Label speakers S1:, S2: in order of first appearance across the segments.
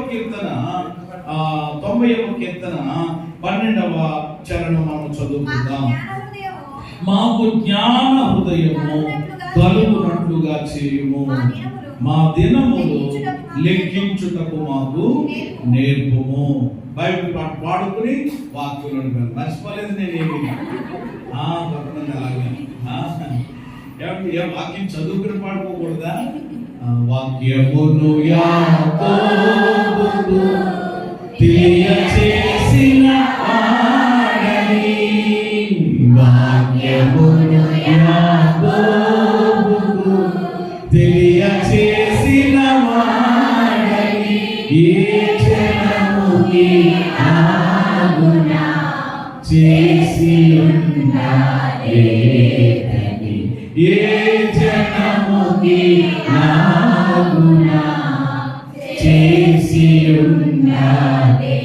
S1: కీర్తన 12వ చరణం మనం చదువుకుందాం. మాకు జ్ఞాన హృదయము కలుగునట్లుగా చేయుము, మా దినములు లెక్కించుటకు మాకు నేర్పుము. బైబిల్ పాట పాడుకుని వాక్యంలో మర్చిపోలేదు నేనేమి ఏ వాక్యం చదువుకుని పాడుకోకూడదా? వాక్యమును యాకోబుకు తెలియచేసిన వాడని, వాక్యమును యాకోబుకు తెలియచేసిన వాడని, ఏ జనముకి ఆగున చేసి ఉన్నదేని, ఏ జనముకి ఆగున చేసి ఉన్నదే.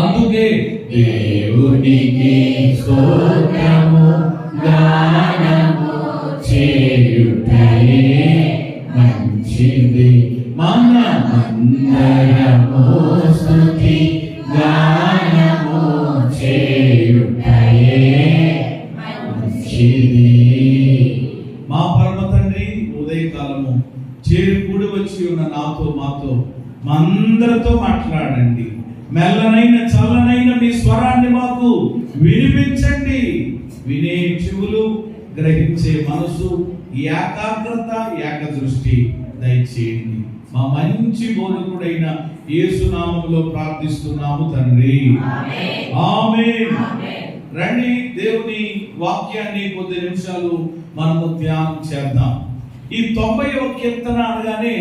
S1: అందుకే దేవునికి స్తోత్రము గానము చేయుటయే మంచిది, మనమందరము స్తుతి గానము చేయుటయే మంచిది. మా పరమ తండ్రి, ఉదయకాలము చేరి కూడి వచ్చి ఉన్న నాతో మాతో మా అందరితో మాట్లాడండి. మెల్లనైన చల్లనైన మీ స్వరాన్ని మాకు వినిపించండి. వినే చెవులు, గ్రహించే మనసు, ఏకాగ్రత, ఏకదృష్టి దయచేయండి. మా మంచి బోధకుడైన యేసు నామములో ప్రార్థిస్తున్నాము తండ్రి, ఆమేన్. రండి, దేవుని వాక్యాన్ని కొద్ది నిమిషాలు మనము ధ్యానం చేద్దాం. ఈ 90వ కీర్తన అనగానే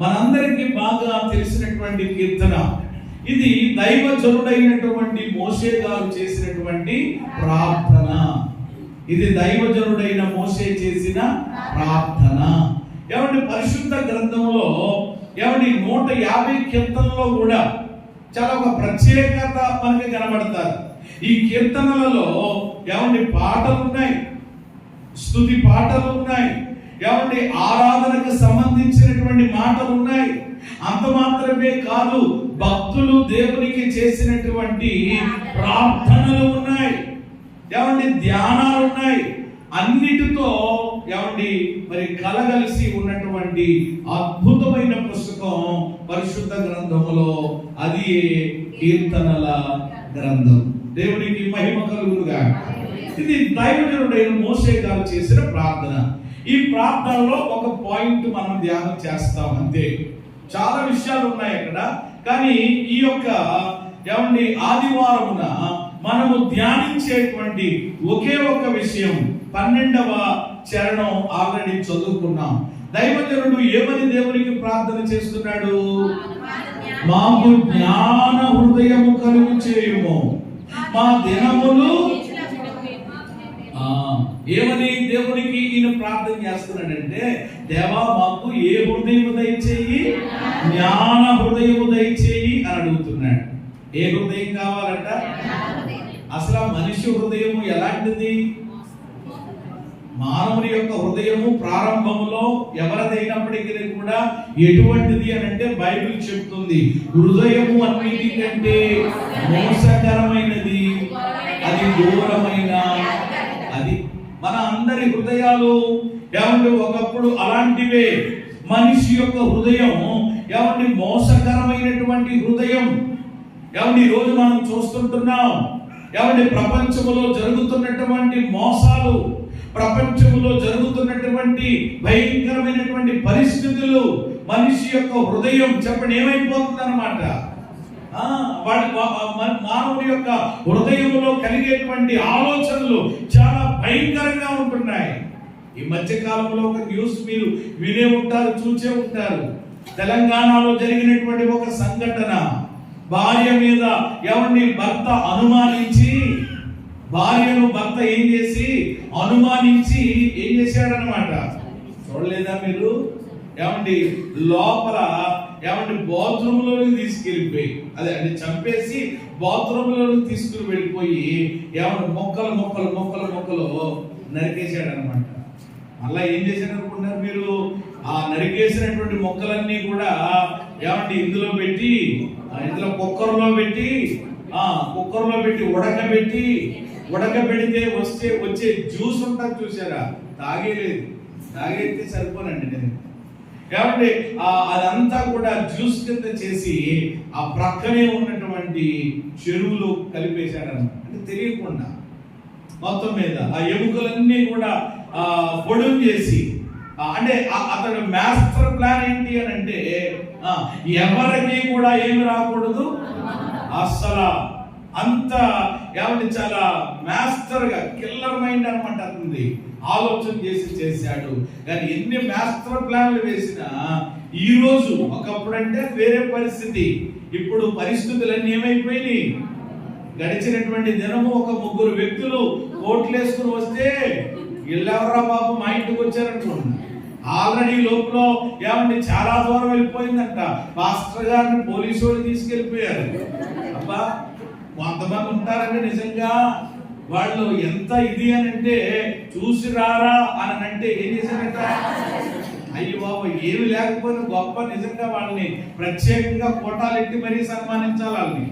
S1: మనందరికీ బాగా తెలిసినటువంటి కీర్తన. ఇది దైవజనుడైనటువంటి మోషే గారు చేసినటువంటి ప్రార్థన. ఇది దైవజనుడైన మోషే చేసిన ప్రార్థన. ఏమంటే పరిశుద్ధ గ్రంథంలో 150 కీర్తనలో కూడా చాలా ఒక ప్రత్యేకత మనకి కనబడతారు. ఈ కీర్తనలలో పాటలు ఉన్నాయి, స్తుతి పాటలు ఉన్నాయి, ఆరాధనకు సంబంధించినటువంటి మాటలు ఉన్నాయి. అంత మాత్రమే కాదు, భక్తులు దేవునికి చేసినటువంటి ప్రార్థనలు ఉన్నాయి, ధ్యానాలు ఉన్నాయి. అన్నిటితో మరి కలగలిసి ఉన్నటువంటి అద్భుతమైన పుస్తకం పరిశుద్ధ గ్రంథములో అది కీర్తనల గ్రంథం. దేవునికి మహిమ కలుగునుగా. ఇది దైవజనుడైన మోషే గారు చేసిన ప్రార్థన. ఈ ప్రార్థనలో ఒక పాయింట్ మనం ధ్యానం చేస్తాం అంతే. చాలా విషయాలు ఉన్నాయి అక్కడ, కానీ ఈ యొక్క ఆదివారమున మనము ధ్యానించేటువంటి ఒకే ఒక విషయం 12వ చరణం ఆల్రెడీ చదువుకున్నాం. దైవజనుడు ఏమని దేవునికి ప్రార్థన చేస్తున్నాడు? మాకు జ్ఞాన హృదయము కలుగు చేయుము, మా దినములు. ఏమని దేవునికి ఈయన ప్రార్థన చేస్తున్నాడంటే, దేవా మాకు ఏ హృదయము దయచేయి? జ్ఞాన హృదయము దయచేయి అని అడుగుతున్నాడు. ఏ హృదయం కావాలంట? అసలు మనిషి హృదయము ఎలాంటిది? మానవుని యొక్క హృదయము ప్రారంభంలో ఎవరిదైనప్పటికీ కూడా ఎటువంటిది అని అంటే బైబిల్ చెప్తుంది, హృదయము అన్నిటికంటే మోసకరమైనది, అది ఘోరమైన. అది మన అందరి హృదయాలు ఒకప్పుడు అలాంటివే. మనిషి యొక్క హృదయం మోసకరమైనటువంటి హృదయం. ఈ రోజు మనం చూస్తుంటున్నాం ప్రపంచంలో జరుగుతున్నటువంటి మోసాలు, ప్రపంచంలో జరుగుతున్నటువంటి భయంకరమైనటువంటి పరిస్థితులు. మనిషి యొక్క హృదయం చెప్పండి ఏమైపోతుంది అన్నమాట. మానవుని యొక్క హృదయంలో కలిగేటువంటి ఆలోచనలు చాలా భయంకరంగా ఉంటున్నాయి. ఈ మధ్య కాలంలో ఒక న్యూస్ మీరు వినే ఉంటారు, చూసే ఉంటారు. తెలంగాణలో జరిగినటువంటి ఒక సంఘటన. భార్య మీద భర్త అనుమానించి, భార్యను భర్త అనుమానించి ఏం చేశాడనమాట. చూడలేదా మీరు? లోపల బాత్రూమ్ లోకి తీసుకెళ్ళిపోయి, అదే అంటే చంపేసి బాత్రూమ్ లోకి తీసుకుని వెళ్ళిపోయి మొక్కలు నరికేశాడు అనమాట. మళ్ళా ఏం చేశాడు అనుకుంటున్నారు మీరు? ఆ నరికేసినటువంటి మొక్కలన్నీ కూడా ఏమంటే ఇందులో పెట్టి, ఇందులో కుక్కర్లో పెట్టి ఉడకబెడితే వచ్చే జ్యూస్ ఉంటుంది చూసారా, తాగేస్తే సరిపోనండి నేను. కాబట్టి అదంతా కూడా జ్యూస్ కింద చేసి ఆ ప్రక్కనే ఉన్నటువంటి చెరువులు కలిపేశాడన్నమాట. అంటే తెలియకుండా మొత్తం మీద ఆ ఎముకలన్నీ కూడా పొడుగు చేసి, అంటే అతడు మాస్టర్ ప్లాన్ ఏంటి అని అంటే ఎవరికి కూడా ఏమి రాకూడదు అస్సలు. అంత ఏమంటే చాలా మాస్టర్ గా కిల్లర్ మైండ్ అనమాట అతనిది. ఆలోచన చేశాడు. కానీ ఎన్ని మాస్టర్ ప్లాన్లు వేసినా ఈ రోజు, ఒకప్పుడు అంటే వేరే పరిస్థితి, ఇప్పుడు పరిస్థితులన్నీ ఏమైపోయినాయి. గడిచినటువంటి దినము ఒక 3 వ్యక్తులు కోట్లు వేసుకుని వస్తే వీళ్ళెవరా బాబు మా ఇంటికి వచ్చారనుకోండి. ఆల్రెడీ లోపల ఏమంటే చాలా దూరం వెళ్ళిపోయిందంట. పాస్టర్ గారిని పోలీసు వాళ్ళు తీసుకెళ్ళిపోయారు. అబ్బా, కొంతమంది ఉంటారంటే నిజంగా వాళ్ళు ఎంత ఇది అని అంటే చూసి రారా అని అంటే ఏం చేశారంట, అయ్యో బాబు ఏమి లేకపోయినా గొప్ప, నిజంగా వాళ్ళని ప్రత్యేకంగా కోటాలు ఎట్టి మరీ సన్మానించాలి. వాళ్ళని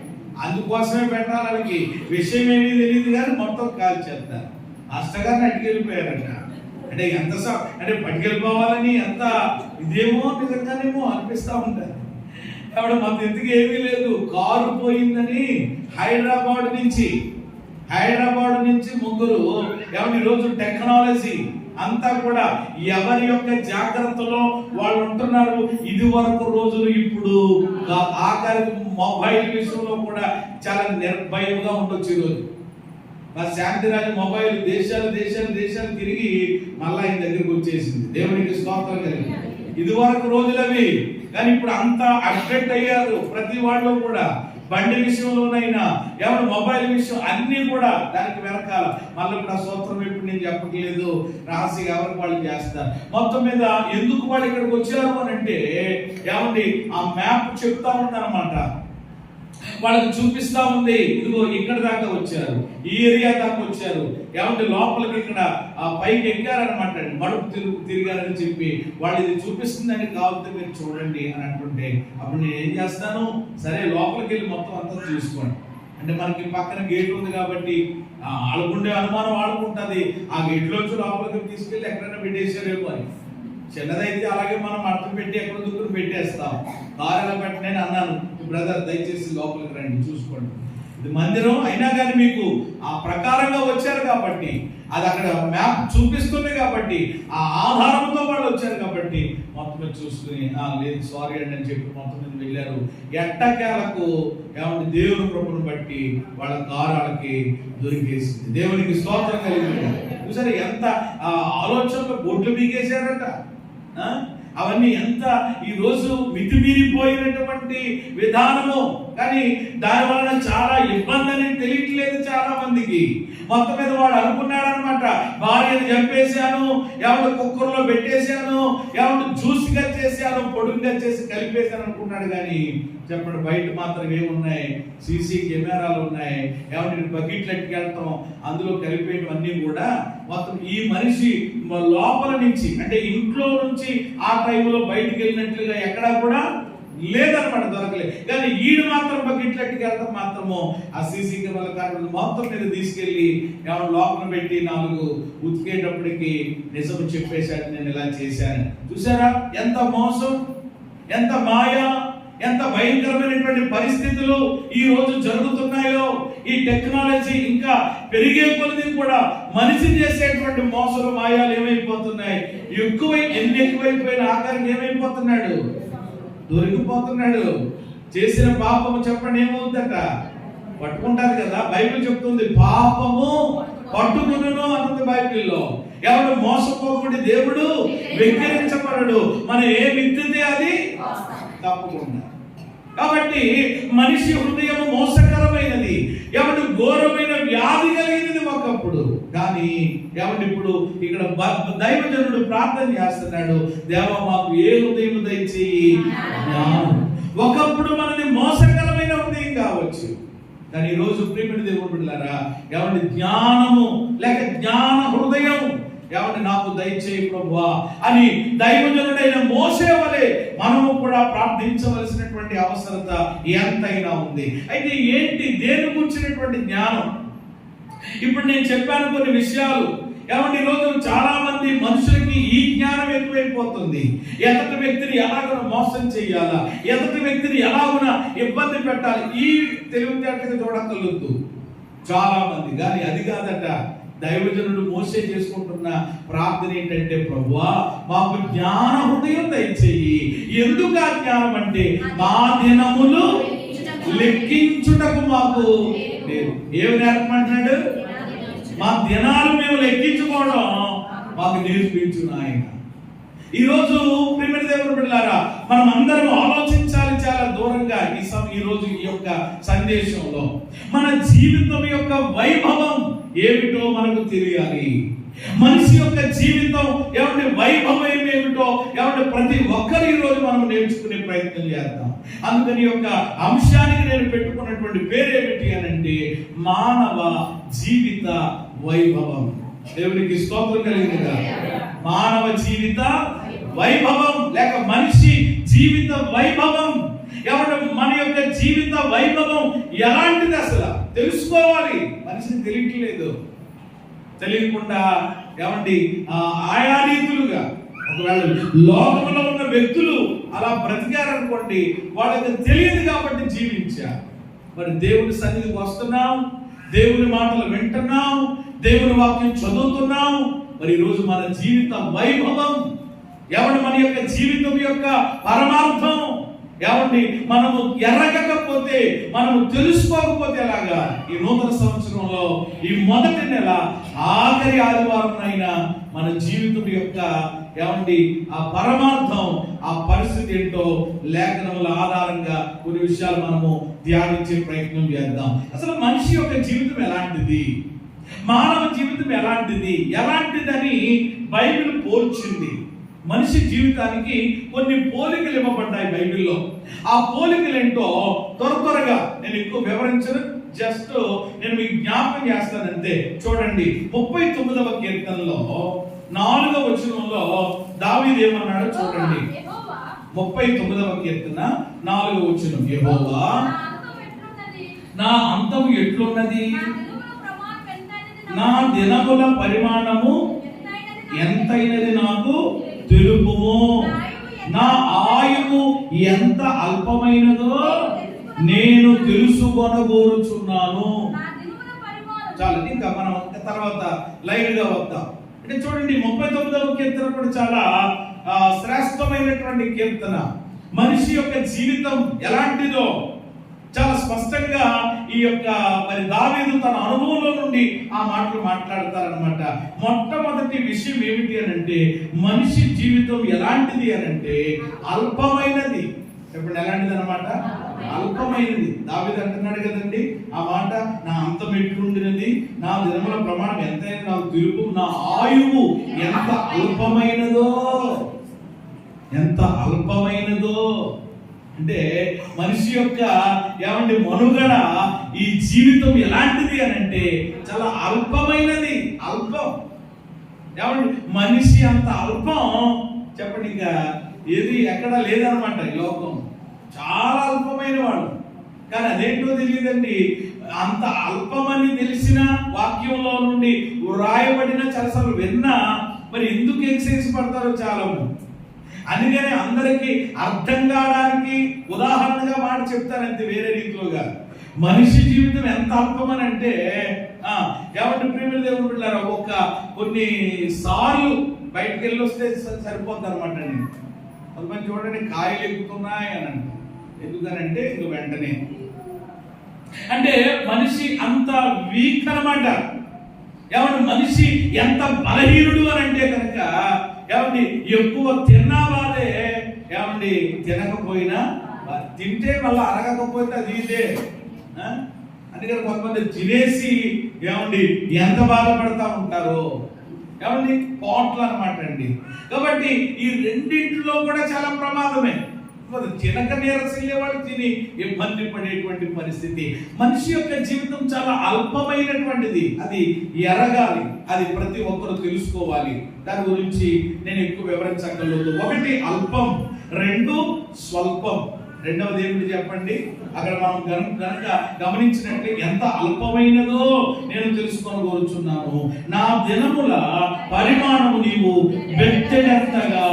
S1: అందుకోసమే పెట్టాలి. వాళ్ళకి విషయం ఏమీ తెలియదు కానీ మొత్తం కాల్చేస్తారు. మాస్టర్ గారిని అటుకెళ్ళిపోయారంట. అంటే ఎంత అంటే పట్టుకెళ్ళిపోవాలని ఎంత ఇదేమో నిజంగానేమో అనిపిస్తూ ఉంటారు. కాబట్టి మాకు ఎందుకు ఏమీ లేదు, కారు పోయిందని హైదరాబాద్ నుంచి 3 ఏమన్నా ఈరోజు టెక్నాలజీ అంతా కూడా ఎవరి యొక్క జాగ్రత్తలో వాళ్ళు ఉంటున్నారు. ఇది వరకు రోజులు ఇప్పుడు ఆఖరి మొబైల్ విషయంలో కూడా చాలా నిర్భయంగా ఉండొచ్చు. ఈరోజు మా శాంతిరాజు మొబైల్ దేశాలు తిరిగి మళ్ళా ఆయన దగ్గరికి వచ్చేసింది. దేవునికి స్తోత్రం కలిగి. ఇది వరకు రోజులవి, కానీ ఇప్పుడు అంతా అప్డేట్ అయ్యారు. ప్రతి వాళ్ళు కూడా బండి విషయంలోనైనా ఎవరు మొబైల్ విషయం అన్ని కూడా దానికి వెనకాల మళ్ళీ ఇప్పుడు ఆ సూత్రం ఇప్పుడు నేను చెప్పట్లేదు, రాసి ఎవరికి వాళ్ళు చేస్తారు. మొత్తం మీద ఎందుకు వాళ్ళు ఇక్కడికి వచ్చారు అని అంటే ఏమండి ఆ మ్యాప్ చెప్తా ఉందన్నమాట. వాళ్ళకి చూపిస్తా ఉంది, ఇదిగో ఇక్కడ దాకా వచ్చారు, ఈ ఏరియా దాకా వచ్చారు, ఏమంటే లోపలికి ఇక్కడ పైకి ఎక్కారనమాట, మడుపు తిరిగారని చెప్పి వాళ్ళు ఇది చూపిస్తుందని కావాలంటే మీరు చూడండి అని అంటుంటే అప్పుడు నేను ఏం చేస్తాను, సరే లోపలికి వెళ్ళి మొత్తం అంతా చూసుకోండి. అంటే మనకి పక్కన గేట్ ఉంది కాబట్టి ఆడుకుండే అనుమానం ఆడుకుంటుంది, ఆ గేట్లోంచి లోపలికి తీసుకెళ్ళి ఎక్కడైనా పెట్టేసారేమో అని. చిన్నదైతే అలాగే మనం అర్థం పెట్టి ఎక్కడ దుక్కుని పెట్టేస్తాం. కారు ఎలా పెట్టినని అన్నాను, బ్రదర్ దయచేసి లోపలికి రండి చూసుకోండి, ఇది మందిరం అయినా కానీ మీకు ఆ ప్రకారంగా వచ్చారు కాబట్టి, అది అక్కడ మ్యాప్ చూపిస్తుంది కాబట్టి, ఆ ఆధారంతో వాళ్ళు వచ్చారు కాబట్టి మొత్తం చూసుకుని లేదు సారీ అండి అని చెప్పి మొత్తం మీద వెళ్ళారు. ఎట్టకేలకు ఏమంటే దేవుని కృపను బట్టి వాళ్ళ కారాలకి దొరికేసింది. దేవునికి స్తోత్రం కలిగింది. చూసారా ఎంత ఆలోచనలో బొడ్లు బీగేశారట. అవన్నీ ఎంత ఈ రోజు మితిమీరిపోయినటువంటి విధానము. కానీ దాని వలన చాలా ఇబ్బంది అనేది తెలియట్లేదు చాలా మందికి. మొత్తం మీద వాడు అనుకున్నాడు అనమాట, భార్యను చంపేశాను, ఎవరు కుక్కర్లో పెట్టేశాను, ఎవరు జ్యూస్గా చేశాను, పొడుగుగా చేసి కలిపేశాను అనుకున్నాడు. కానీ చెప్పండి బయట మాత్రం ఏమున్నాయి, సీసీ కెమెరాలు ఉన్నాయి, ఎవరి బకెట్లు ఎట్టుకెళ్తాం, అందులో కలిపేయడం అన్నీ కూడా మొత్తం ఈ మనిషి లోపల నుంచి అంటే ఇంట్లో నుంచి ఆ టైంలో బయటికి వెళ్ళినట్లుగా ఎక్కడా కూడా లేదనమాట, దొరకలేదు. కానీ ఈడు మాత్రం బకెట్లట్టుకు వెళ్తాం మాత్రము ఆ సీసీ కెమెరా కార్డు మొత్తం మీద తీసుకెళ్లి ఎవరు లోపల పెట్టి 4 ఉతికేటప్పటికి నిజం చెప్పేశాడు, నేను ఇలా చేశాను. చూసారా ఎంత మోసం, ఎంత మాయ, ఎంత భయంకరమైనటువంటి పరిస్థితులు ఈ రోజు జరుగుతున్నాయో. ఈ టెక్నాలజీ ఇంకా పెరిగే కొలది కూడా మనిషి చేసేటువంటి మోసలు మాయాలు ఏమైపోతున్నాయి, ఎన్ని ఎక్కువైపోయిన ఆఖరికి ఏమైపోతున్నాడు, దొరికిపోతున్నాడు. చేసిన పాపము చెప్పండి ఏమవుతుందట, పట్టుకుంటారు కదా. బైబిల్ చెప్తుంది పాపము పట్టుకును అన్నది బైబిల్లో. ఎవరు మోసపోకుండా దేవుడు వెక్కిరించబడడు. మనం ఏ విత్తితే అది తప్పకుండా. కాబట్టి మనిషి హృదయం మోసకరమైనది, ఎవరి ఘోరమైన వ్యాధి కలిగినది ఒకప్పుడు. కానీ ఎవరి ఇప్పుడు ఇక్కడ దైవజనుడు ప్రార్థన చేస్తున్నాడు, దేవా మాకు ఏ హృదయం దయచేయి జ్ఞానం. ఒకప్పుడు మనది మోసకరమైన హృదయం కావచ్చు, కానీ ఈ రోజు ప్రియమైన దేవుని బిడ్డలారా, ఏమంటే జ్ఞానము లేక జ్ఞాన హృదయం ఏమంటే నాకు దయచేయి ప్రభువా అని దైవజనుడైన మోసే వలె మనము కూడా ప్రార్థించవలసినటువంటి అవసరత ఎంతైనా ఉంది. అయితే ఏంటి దేని గురించినటువంటి జ్ఞానం? ఇప్పుడు నేను చెప్పాను కొన్ని విషయాలు. ఏమంటే ఈరోజు చాలా మంది మనుషులకి ఈ జ్ఞానం ఎక్కువైపోతుంది. ఎదుటి వ్యక్తిని ఎలాగో మోసం చేయాలా, ఎదుటి వ్యక్తిని ఎలాగున ఇబ్బంది పెట్టాలి, ఈ తెలివితేటలు చూడగలుగుతూ చాలా మంది. కానీ అది కాదట. దైవజనుడు మోసే చేసుకుంటున్న ప్రార్థన ఏంటంటే, ప్రభువా మాకు జ్ఞాన హృదయం దయచేయి. ఎందుకు ఆ జ్ఞానం అంటే, మా దినములు లెక్కించుటకు మాకు లేదు. ఏమి నేర్పమంటున్నాడు? మా దినాలు మేము లెక్కించుకోవడం మాకు నేర్పించు నాయన. ఈరోజు ప్రియమైన దేవుని బిడ్డలారా, మనం అందరం ఆలోచించాలి చాలా దూరంగా. ఈ రోజు ఈ యొక్క సందేశంలో మన జీవితం యొక్క వైభవం ఏమిటో మనకు తెలియాలి. మనిషి యొక్క జీవితం ఏమంటే వైభవం ఏమిటో ఏమంటే ప్రతి ఒక్కరు ఈ రోజు మనం నేర్చుకునే ప్రయత్నం చేద్దాం. అందుకని యొక్క అంశానికి నేను పెట్టుకున్నటువంటి పేరేమిటి అని అంటే, మానవ జీవిత వైభవం. దేవునికి స్తోత్రం కలిగిందా? మానవ జీవిత వైభవం లేక మనిషి జీవిత వైభవం. ఏమంటే మన యొక్క జీవిత వైభవం ఎలాంటిది అసలు తెలుసుకోవాలి. మనిషిని తెలియట్లేదు. తెలియకుండా ఏమండి ఆయా రీతులుగా ఒకవేళ లోకంలో ఉన్న వ్యక్తులు అలా బ్రతికారనుకోండి, వాళ్ళకి తెలియదు కాబట్టి జీవించారు. మరి దేవుని సన్నిధికి వస్తున్నాం, దేవుని మాటలు వింటున్నాం, దేవుని వాక్యం చదువుతున్నాం. మరి ఈరోజు మన జీవిత వైభవం ఏమంటే మన యొక్క జీవితం యొక్క పరమార్థం ఏమండి మనము ఎరగకపోతే, మనము తెలుసుకోకపోతే ఎలాగా? ఈ నూతన సంవత్సరంలో ఈ మొదటి నెల ఆఖరి ఆదివారం అయినా మన జీవితం యొక్క ఏమండి ఆ పరమార్థం, ఆ పరిస్థితి ఏంటో లేఖనముల ఆధారంగా కొన్ని విషయాలు మనము ధ్యానించే ప్రయత్నం చేద్దాం. అసలు మనిషి యొక్క జీవితం ఎలాంటిది, మానవ జీవితం ఎలాంటిదని బైబిల్ పోల్చింది. మనిషి జీవితానికి కొన్ని పోలికలు ఇవ్వబడ్డాయి బైబిల్లో. ఆ పోలికలు ఏంటో త్వరగా నేను ఎక్కువ వివరించను, జస్ట్ నేను మీకు జ్ఞాపకం చేస్తానంతే. చూడండి 39వ కీర్తనలో 4వ వచనంలో దావీదు ఏమన్నాడో చూడండి. 39వ కీర్తన 4వ వచనం, యెహోవా నా అంతము ఎట్లున్నది, నా దినముల పరిమాణము ఎంతైనది నాకు తెలుపుము, నా ఆయువు ఎంత అల్పమైనదో నేను తెలుసుకొనగోరుచున్నాను. చాలు, ఇంకా మనం తర్వాత లైన్ గా వద్దాం. అంటే చూడండి 39వ కీర్తన కూడా చాలా శ్రేష్టమైనటువంటి కీర్తన. మనిషి యొక్క జీవితం ఎలాంటిదో చాలా స్పష్టంగా ఈ యొక్క మరి దావీదు తన అనుభవంలో నుండి ఆ మాటలు మాట్లాడతారనమాట. మొట్టమొదటి విషయం ఏమిటి అని అంటే, మనిషి జీవితం ఎలాంటిది అని అంటే అల్పమైనది. ఇప్పుడు ఎలాంటిది అనమాట? అల్పమైనది. దావీదు అంటున్నాడు కదండి ఆ మాట, నా అంతం ఎట్లుండినది, నా దినముల ప్రమాణం ఎంతైనా నాకు తెలుపు, నా ఆయువు ఎంత అల్పమైనదో. అంటే మనిషి యొక్క ఏమంటే మనుగడ, ఈ జీవితం ఎలాంటిది అని అంటే చాలా అల్పమైనది. అల్పం ఏమంటే మనిషి అంత అల్పం చెప్పండి, ఇంకా ఏది ఎక్కడ లేదనమాట ఈ లోకం. చాలా అల్పమైన వాడు. కానీ అదేంటో తెలియదండి. అంత అల్పమని తెలిసిన వాక్యంలో నుండి వ్రాయబడిన చరసలు విన్నా మరి ఎందుకు ఎక్సైజ్ పడతారో చాలా మంది. అందుకనే అందరికీ అర్థం కావడానికి ఉదాహరణగా మాట చెప్తారంతే, వేరే రీతిలోగా. మనిషి జీవితం ఎంత అల్పమని అంటే కాబట్టి ప్రియమైన దేవుని బిడ్డలారా, కొన్ని సార్లు బయటకు వెళ్ళి వస్తే సరిపోద్ది అనమాట అండి. కొంతమంది చూడండి కాయలు ఎక్కుతున్నాయి అని అంటే, ఎందుకనంటే ఇంక వెంటనే అంటే మనిషి అంత వీక్ అనమాట. ఏమంటే మనిషి ఎంత బలహీనుడు అని అంటే కనుక ఏమండి ఎక్కువ తిన్నా బాధే, ఏమండి తినకపోయినా తింటే మళ్ళీ అరగకపోతే అది ఇదే. అందుకని కొంతమంది తినేసి ఏమండి ఎంత బాధపడతా ఉంటారో, ఏమండి పోట్లు అనమాట అండి. కాబట్టి ఈ రెండింటిలో కూడా చాలా ప్రమాదమే. తినక నీరసిల్లే వాళ్ళు తిని ఇబ్బంది పడేటువంటి పరిస్థితి. మనిషి యొక్క జీవితం చాలా అల్పమైనటువంటిది, అది ఎరగాలి, అది ప్రతి ఒక్కరు తెలుసుకోవాలి. దాని గురించి నేను ఎక్కువ వివరించక్కర్లేదు. ఒకటి అల్పం, రెండు స్వల్పం. రెండవది ఏమిటి చెప్పండి? అక్కడ మనం కనుక గమనించినట్లే ఎంత అల్పమైనదో నేను తెలుసుకొని కోరుచున్నాను. నా దినముల పరిమాణము నీవు బెత్తెడంతగా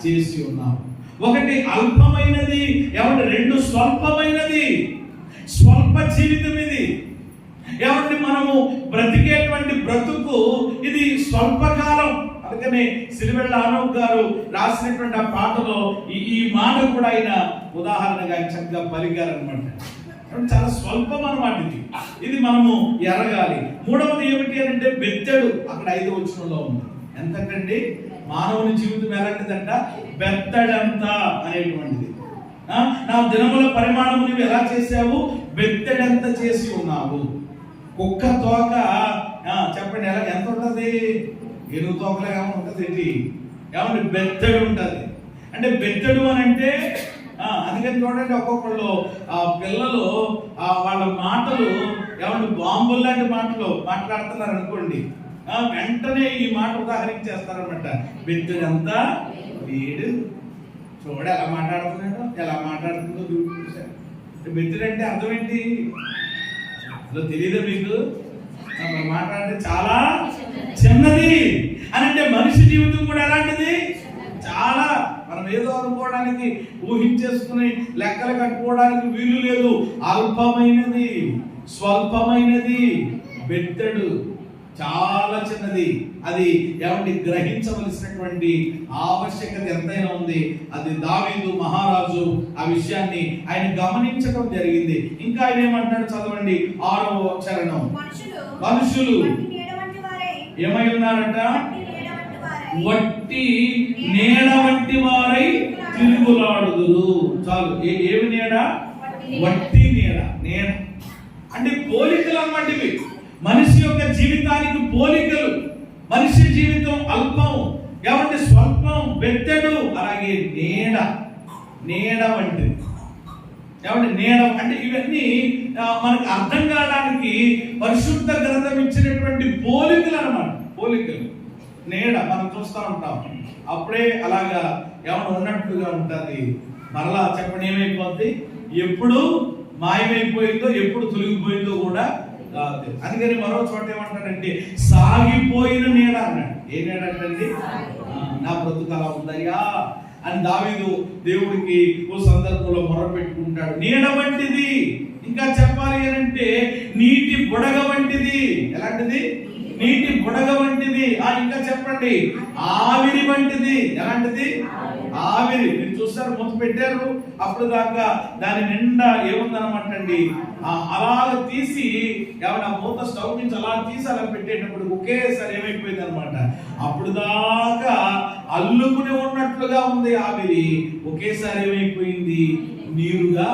S1: చేసి ఉన్నావు. ఒకటి అల్పమైనది, ఏమంటే రెండు స్వల్పమైనది. స్వల్ప జీవితం ఇది. ఏమంటే మనము బ్రతికేటువంటి బ్రతుకు ఇది స్వల్పకాలం. అందుకని సిరివెళ్ళ ఆనవ్ గారు రాసినటువంటి ఆ పాటలో ఈ మాట కూడా ఆయన ఉదాహరణగా చక్కగా పలికారనమాట. చాలా స్వల్పం అన్నమాట ఇది మనము ఎరగాలి. మూడవది ఏమిటి అంటే బెత్తెడు. అక్కడ 5వ వచనంలో ఉంది. ఎంతంటే మానవుని జీవితం ఎలాంటిదంట? బెత్తడంత అనేటువంటిది. నా దినముల పరిమాణము నువ్వు ఎలా చేసావు? బెత్తడంత చేసి ఉన్నావు. కుక్క తోక చెప్పండి ఎలా ఎంత ఉంటుంది? 8 తోకలే ఉంటుంది ఏంటి? ఏమంటే బెత్తడు ఉంటుంది. అంటే బెత్తడు అని అంటే అందుకని చూడండి, ఒక్కొక్కళ్ళు పిల్లలు వాళ్ళ మాటలు ఏమంటే బాంబులు లాంటి మాటలు మాట్లాడుతున్నారు అనుకోండి, వెంటనే ఈ మాట ఉదాహరించేస్తారనమాట. బెత్తడంతా వీడు చూడ ఎలా మాట్లాడుతున్నాడు, ఎలా మాట్లాడుతుందో చూసారు. బెత్తడంటే అర్థం ఏంటి? అసలు తెలియదా మీకు? మాట్లాడితే చాలా చిన్నది అని అంటే మనిషి జీవితం కూడా ఎలాంటిది? చాలా మనం ఏదో అనుకోవడానికి, ఊహించేసుకుని లెక్కలు కట్టుకోవడానికి వీలు లేదు. అల్పమైనది, స్వల్పమైనది, బెత్తడు, చాలా చిన్నది. అది ఏమంటే గ్రహించవలసినటువంటి ఆవశ్యకత ఎంతైనా ఉంది. అది దావీదు మహారాజు ఆ విషయాన్ని ఆయన గమనించడం జరిగింది. ఇంకా ఆయన ఏమంటాడు చదవండి, 6వ చరణం. మనుషులు ఏమై ఉన్నారంట? వట్టి నీడ వంటి వారై తిరుగులాడుదురు. చాలు. ఏమి నీడ? వట్టి నీడ. నీడ అంటే పోలికలు అన్నమాట ఇవి. మనిషి యొక్క జీవితానికి పోలికలు. మనిషి జీవితం అల్పం, ఏమంటే స్వల్పం, బెత్తెడు, అలాగే నీడ. నీడ వంటిది. ఏమంటే నీడ అంటే ఇవన్నీ మనకు అర్థం కావడానికి పరిశుద్ధ గ్రంథం ఇచ్చినటువంటి పోలికలు అన్నమాట. పోలికలు. నీడ మనం చూస్తూ ఉంటాం, అప్పుడే అలాగా ఏమైనా ఉన్నట్టుగా ఉంటుంది. మరలా చెప్పండి ఏమైపోద్ది? ఎప్పుడు మాయమైపోయిందో, ఎప్పుడు తొలగిపోయిందో కూడా కాదు. అందుకని మరో చోట ఏమంటాడంటే సాగిపోయిన నీడ అన్నాడు. ఏ నీడ అంటే నా బ్రతుకు అలా ఉందయ్యా అని దావీదు దేవుడికి ఓ సందర్భంలో మొరపెట్టుకుంటాడు. నీడ వంటిది. ఇంకా చెప్పాలి అంటే నీటి బుడగ వంటిది. ఎలాంటిది? నీటి బుడగ వంటిది. ఇంకా చెప్పండి, ఆవిరి వంటిది. ఎలాంటిది? ఆవిరి. మీరు చూస్తారు, మూత పెట్టారు, అప్పుడు దాకా దాని నిండా ఏముందనమాట అండి, అలాగ తీసి ఏమన్నా మూత స్టవ్ నుంచి అలా తీసి అలా పెట్టేటప్పుడు ఒకేసారి ఏమైపోయింది అనమాట. అప్పుడు దాకా అల్లుకుని ఉన్నట్లుగా ఉంది ఆవిరి, ఒకేసారి ఏమైపోయింది? నీరుగా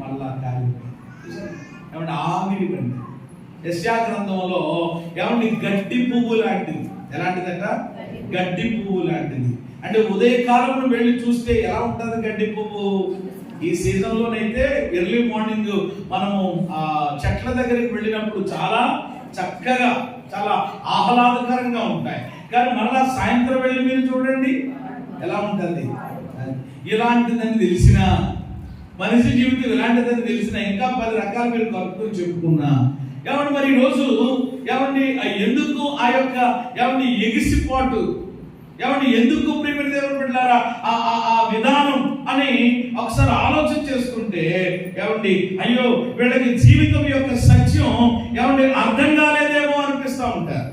S1: మళ్ళా కాలిపోయింది. ఏమంటే ఆవిరి వంటిది. యెషయా గ్రంథంలో ఏమంటే గడ్డి పువ్వు లాంటిది. ఎలాంటిదట? గడ్డి పువ్వు లాంటిది. అంటే ఉదయకాలంలో వెళ్ళి చూస్తే ఎలా ఉంటుంది గడ్డి పువ్వు? ఈ సీజన్ లోనైతే ఎర్లీ మార్నింగ్ మనము చెట్ల దగ్గరికి వెళ్ళినప్పుడు చాలా చక్కగా, చాలా ఆహ్లాదకరంగా ఉంటాయి. కానీ మరలా సాయంత్రం వెళ్ళి మీరు చూడండి ఎలా ఉంటుంది. ఇలాంటిదని తెలిసిన మనిషి జీవితం ఇలాంటిదని తెలిసిన ఇంకా 10 రకాలు మీరు కలుపుకొని చెప్పుకున్నా. ఏమంటే మరి ఈరోజు ఏమండి ఎందుకు ఆ యొక్క ఏమండి ఎగిసిపోటు, ఏమండి ఎందుకు ప్రియమైన దేవుని బిడ్డలారా ఆ విధానం అని ఒకసారి ఆలోచన చేసుకుంటే ఏమండి అయ్యో వీళ్ళకి జీవితం యొక్క సత్యం ఏమండి అర్థం కాలేదేమో అనిపిస్తూ ఉంటారు.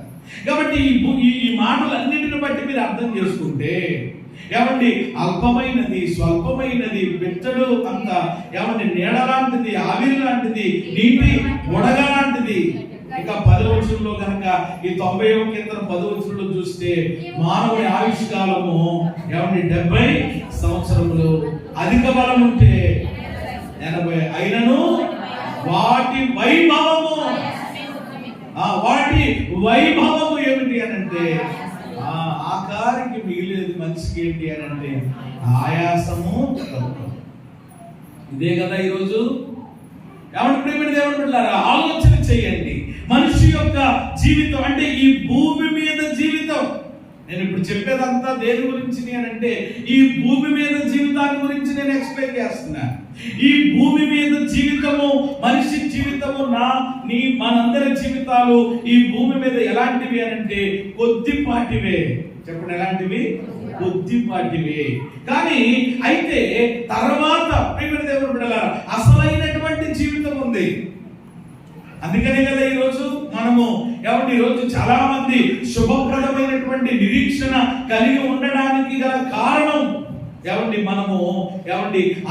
S1: కాబట్టి ఈ మాటలన్నిటిని బట్టి మీరు అర్థం చేసుకుంటే ఏమండి అల్పమైనది, స్వల్పమైనది, బెత్తడు అంత ఏమండి నీడ లాంటిది, ఆవిరి లాంటిది, నీటి బుడగ లాంటిది. ఇక 10వ వచనంలో కనుక ఈ 90వ కీర్తన 10వ వచనంలో చూస్తే మానవుడి ఆయుష్ కాలము ఏమండి 70 సంవత్సరములు, అధిక బలం ఉంటే 80, అయినను వాటి వైభవము ఏమిటి అని అంటే ఆఖరికి మిగిలేదు మనిషికి ఏంటి అని అంటే ఆయాసము. ఇదే కదా ఈరోజు. ఏమంటే ప్రియమైన దేవుని బిడ్డలారా, ఆలోచన చేయండి. మనిషి యొక్క జీవితం అంటే ఈ భూమి మీద జీవితం. నేను ఇప్పుడు చెప్పేదంతా దేని గురించి అంటే ఈ భూమి మీద జీవితాన్ని గురించి నేను ఎక్స్ప్లెయిన్ చేస్తున్నా. ఈ భూమి మీద జీవితము, మనిషి జీవితము, మనందరి జీవితాలు ఈ భూమి మీద ఎలాంటివి అంటే కొద్దిపాటివే. చెప్పండి, ఎలాంటివి? కొద్దిపాటివే. కానీ అయితే తర్వాత ప్రియమైన దేవుని బిడ్డలారా, అసలైనటువంటి జీవితం ఉంది. అందుకనే కదా ఈరోజు మనము ఈరోజు చాలా మంది శుభప్రదమైనటువంటి నిరీక్షణ కలిగి ఉండడానికి గల కారణం మనము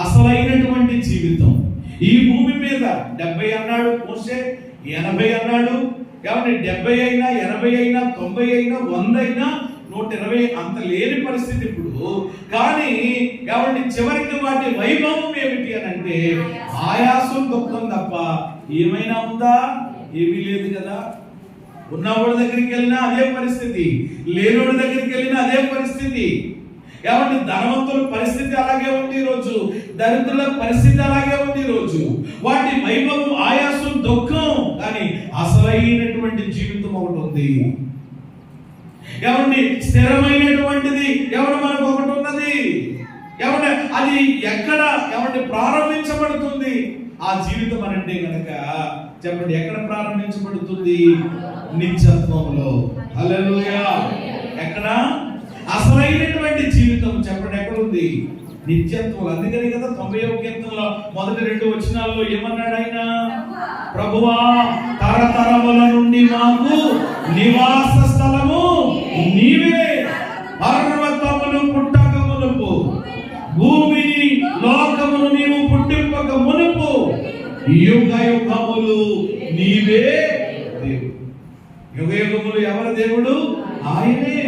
S1: అసలైనటువంటి జీవితం. ఈ భూమి మీద 70 అన్నాడు మోషే, 80 అన్నాడు. 70 అయినా, 80 అయినా, 90 అయినా, 100 అయినా, 120 అంత లేని పరిస్థితి ఇప్పుడు. కానీ చివరికి వాటి వైభవం ఏమిటి అంటే ఆయాసం, దుఃఖం తప్ప ఏమైనా ఉందా? ఏమీ లేదు కదా. ఉన్నవాడి దగ్గరికి వెళ్ళినా అదే పరిస్థితి, లేనోడి దగ్గరికి వెళ్ళినా అదే పరిస్థితి. ధనవంతుల పరిస్థితి అలాగే ఉంది ఈరోజు, దరిద్రుల పరిస్థితి అలాగే ఉంది ఈరోజు. వాటి వైభవం, ఆయాసం, దుఃఖం. కానీ అసలైనటువంటి జీవితం ఒకటి ఉంది. స్థిరమైనటువంటిది మనకు ఒకటి ఉన్నది. అది ఎక్కడ ప్రారంభించబడుతుంది ఆ జీవితం అంటే కనుక చెప్పండి, ఎక్కడ ప్రారంభించబడుతుంది? నిత్యత్వంలో. హల్లెలూయా. ఎక్కడ అసలైనటువంటి జీవితం చెప్పండి ఎక్కడ ఉంది? నిత్యత్వం. అందుకని కదా 90వ కీర్తనలో మొదటి 2 వచనాల్లో ఏమన్నాడు ఆయన? ప్రభువా, తరతరముల నుండి మాకు నివాస స్థలము నీవే, పర్వతములు పుట్టక మునుపు, భూమిని లోకమును నీవు పుట్టింపక మునుపు, యుగ యుగములు నీవే దేవుడు. యుగ యుగములు ఎవరు దేవుడు? ఆయనే.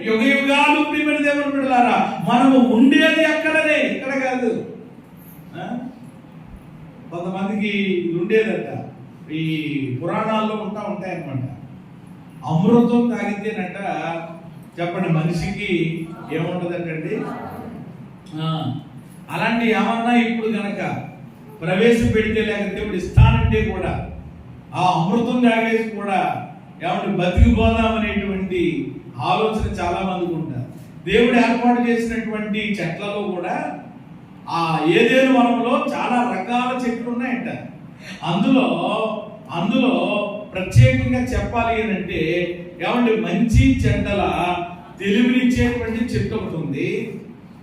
S1: యుగ యుగాలు ప్రియమైన దేవుని బిడ్డలారా, మనము ఉండేది అక్కడనే, ఇక్కడ కాదు. కొంతమందికి ఉండేదట, ఈ పురాణాల్లో ఉంటాయన్నమాట. అమృతం తాగితేనట చెప్పండి మనిషికి ఏముంటదంటండి. అలాంటి ఏమన్నా ఇప్పుడు కనుక ప్రవేశపెడితే, లేకపోతే దేవుడు ఇస్తానంటే కూడా ఆ అమృతం తాగేసి కూడా బతికిపోదామనేటువంటి ఆలోచన చాలా మందికి ఉంటారు. దేవుడు ఏర్పాటు చేసినటువంటి చెట్లలో కూడా ఆ ఏదేను వనంలో చాలా రకాల చెట్లు ఉన్నాయంట. అందులో ప్రత్యేకంగా చెప్పాలి అంటే మంచి చెడ్డల తెలివినిచ్చేటువంటి చెట్టు ఒకటి ఉంది.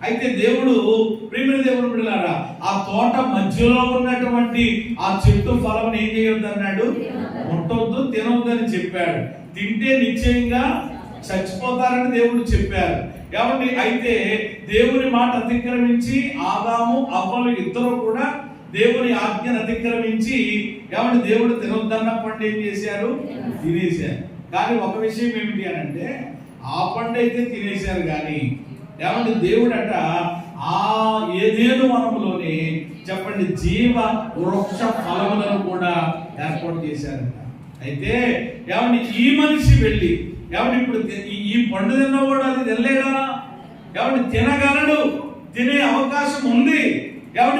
S1: అయితే దేవుడు ప్రియమైన దేవుని బిడ్డలారా, ఆ తోట మధ్యలో ఉన్నటువంటి ఆ చెట్టు ఫలం ఏం చేయొద్దు అన్నాడు? ముట్టొద్దు, తినవద్దు అని చెప్పాడు. తింటే నిశ్చయంగా చచ్చిపోతారని దేవుడు చెప్పారు. అయితే దేవుని మాట అతిక్రమించి ఆదాము అవ్వలు ఇద్దరు కూడా దేవుని ఆజ్ఞను అతిక్రమించి దేవుడు తినొద్దన్న పండు ఏం చేశారు? తినేశారు. కానీ ఒక విషయం ఏమిటి అని అంటే, ఆ పండు అయితే తినేశారు కానీ దేవుడట ఆ ఏదేను వనములోనే చెప్పండి జీవ వృక్ష ఫలములను కూడా ఏర్పాటు చేశారట. అయితే ఈ మనిషి వెళ్ళి ఇప్పుడు ఈ పండు తిన్నవాడు అది తినలేడా? తినగలడు, తినే అవకాశం ఉంది.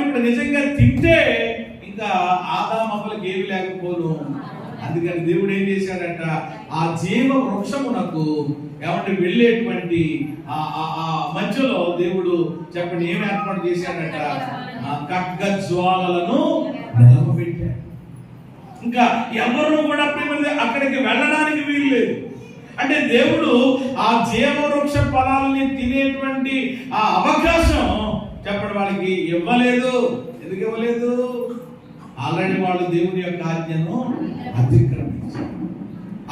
S1: ఇప్పుడు నిజంగా తింటే ఇంకా ఆదాము అవ్వలకు ఏమి లేకపోను. అందుకని దేవుడు ఏం చేశాడట, ఆ జీవ వృక్షమునకు వెళ్ళేటువంటి ఆ మధ్యలో దేవుడు చెప్పండి ఏమి ఏర్పాటు చేశాడట? ఖడ్గ జ్వాలలను నిలబెట్టాడు. ఇంకా ఎవరు కూడా అక్కడికి వెళ్ళడానికి వీలు లేదు. అంటే దేవుడు ఆ జీవవృక్ష ఫలాలని తినేటువంటి ఆ అవకాశం చెప్పండి వాళ్ళకి ఇవ్వలేదు. ఎందుకు ఇవ్వలేదు? ఆల్రెడీ వాళ్ళు దేవుని యొక్క ఆజ్ఞను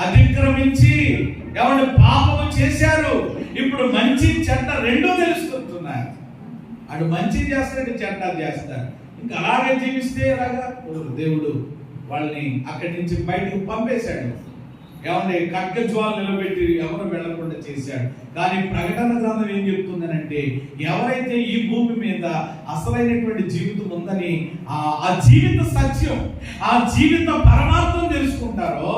S1: అతిక్రమించి పాపము చేశారు. ఇప్పుడు మంచి చెడ్డ రెండూ తెలుసుకుంటున్నారు. అటు మంచి చేస్తాడు, చెడ్డ చేస్తారు. ఇంకా అలాగే జీవిస్తే ఎలాగా? దేవుడు వాళ్ళని అక్కడి నుంచి బయటకు పంపేశాడు. ఖడ్గ జ్వాల నిలబెట్టి ఎవరు వెళ్ళకుండా చేశాడు. కానీ ప్రకటన గ్రంథం ఏం చెప్తుందనంటే, ఎవరైతే ఈ భూమి మీద అసలైనటువంటి జీవితం ఉందని ఆ జీవిత సత్యం, ఆ జీవిత పరమార్థం తెలుసుకుంటారో,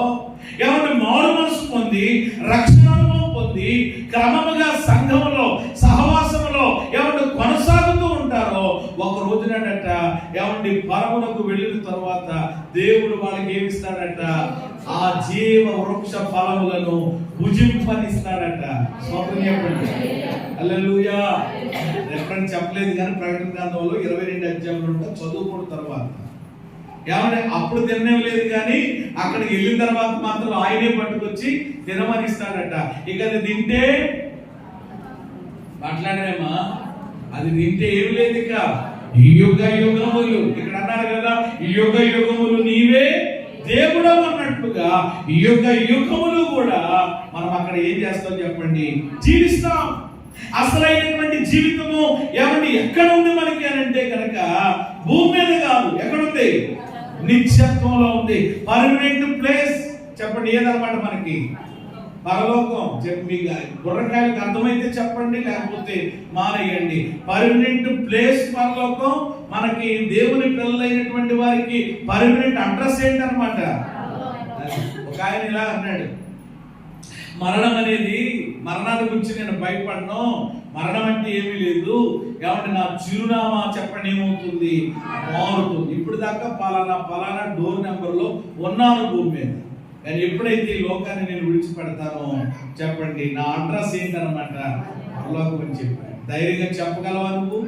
S1: మారు మనసు పొంది రక్షణ పొంది క్రమముగా సంఘములో సహవాసములో కొనసాగుతూ ఉంటారో, ఒకరోజు ఏమండి పరమునకు వెళ్ళిన తర్వాత దేవుడు వాళ్ళకి ఏమిస్తాడట? ఆ జీవ వృక్ష ఫలములను భుజింపనిస్తాడట. స్తోత్రం చెప్పండి. హల్లెలూయా. రెఫరెన్స్ చెప్పలేదు కానీ ప్రకటన గ్రంథంలో 22 అధ్యాయంలో ఉంటా, చదువుకున్న తర్వాత ఏమంటే అప్పుడు తినలేదు కానీ అక్కడికి వెళ్ళిన తర్వాత మాత్రం ఆయనే పట్టుకొచ్చి తినమనిస్తాడట. ఇక అది తింటే మాట్లాడేమా, అది తింటే ఏమి లేదు, ఇక యుగ యుగములు, ఇక్కడ అన్నాడు కదా యుగ యుగములు నీవే దేవుడు అన్నట్లుగా యుగ యుగములు కూడా మనం అక్కడ ఏం చేస్తాం చెప్పండి? జీవిస్తాం. అసలైనటువంటి జీవితము ఏమండి ఎక్కడ ఉంది మనకి అని అంటే కనుక భూమి మీద కాదు, ఎక్కడుంది? నిత్యత్వంలో ఉంది. పర్మనెంట్ ప్లేస్ చెప్పండి ఏదన్నమాట మనకి? పరలోకం. చెప్పి బుర్రకాయలకు అర్థమైతే చెప్పండి, లేకపోతే మానేయండి. పర్మనెంట్ ప్లేస్ పరలోకం. మనకి దేవుని పిల్లలైనటువంటి వారికి పర్మనెంట్ అడ్రస్ ఏంటన్నమాట? ఒక ఆయన ఇలా అన్నాడు, మరణం అనేది, మరణాల గురించి నేను భయపడను, మరణం అంటే ఏమీ లేదు, ఏమంటే నా చిరునామా చెప్పండి ఏమవుతుంది? మారుతుంది. ఇప్పుడు దాకా పలానా డోర్ నెంబర్లో ఉన్నాను భూమి మీద, కానీ ఎప్పుడైతే ఈ లోకాన్ని నేను విడిచిపెడతానో చెప్పండి నా అడ్రస్ ఏంటన్నమాట? పరలోకం అని చెప్పాను. ధైర్యంగా చెప్పగలవా నువ్వు?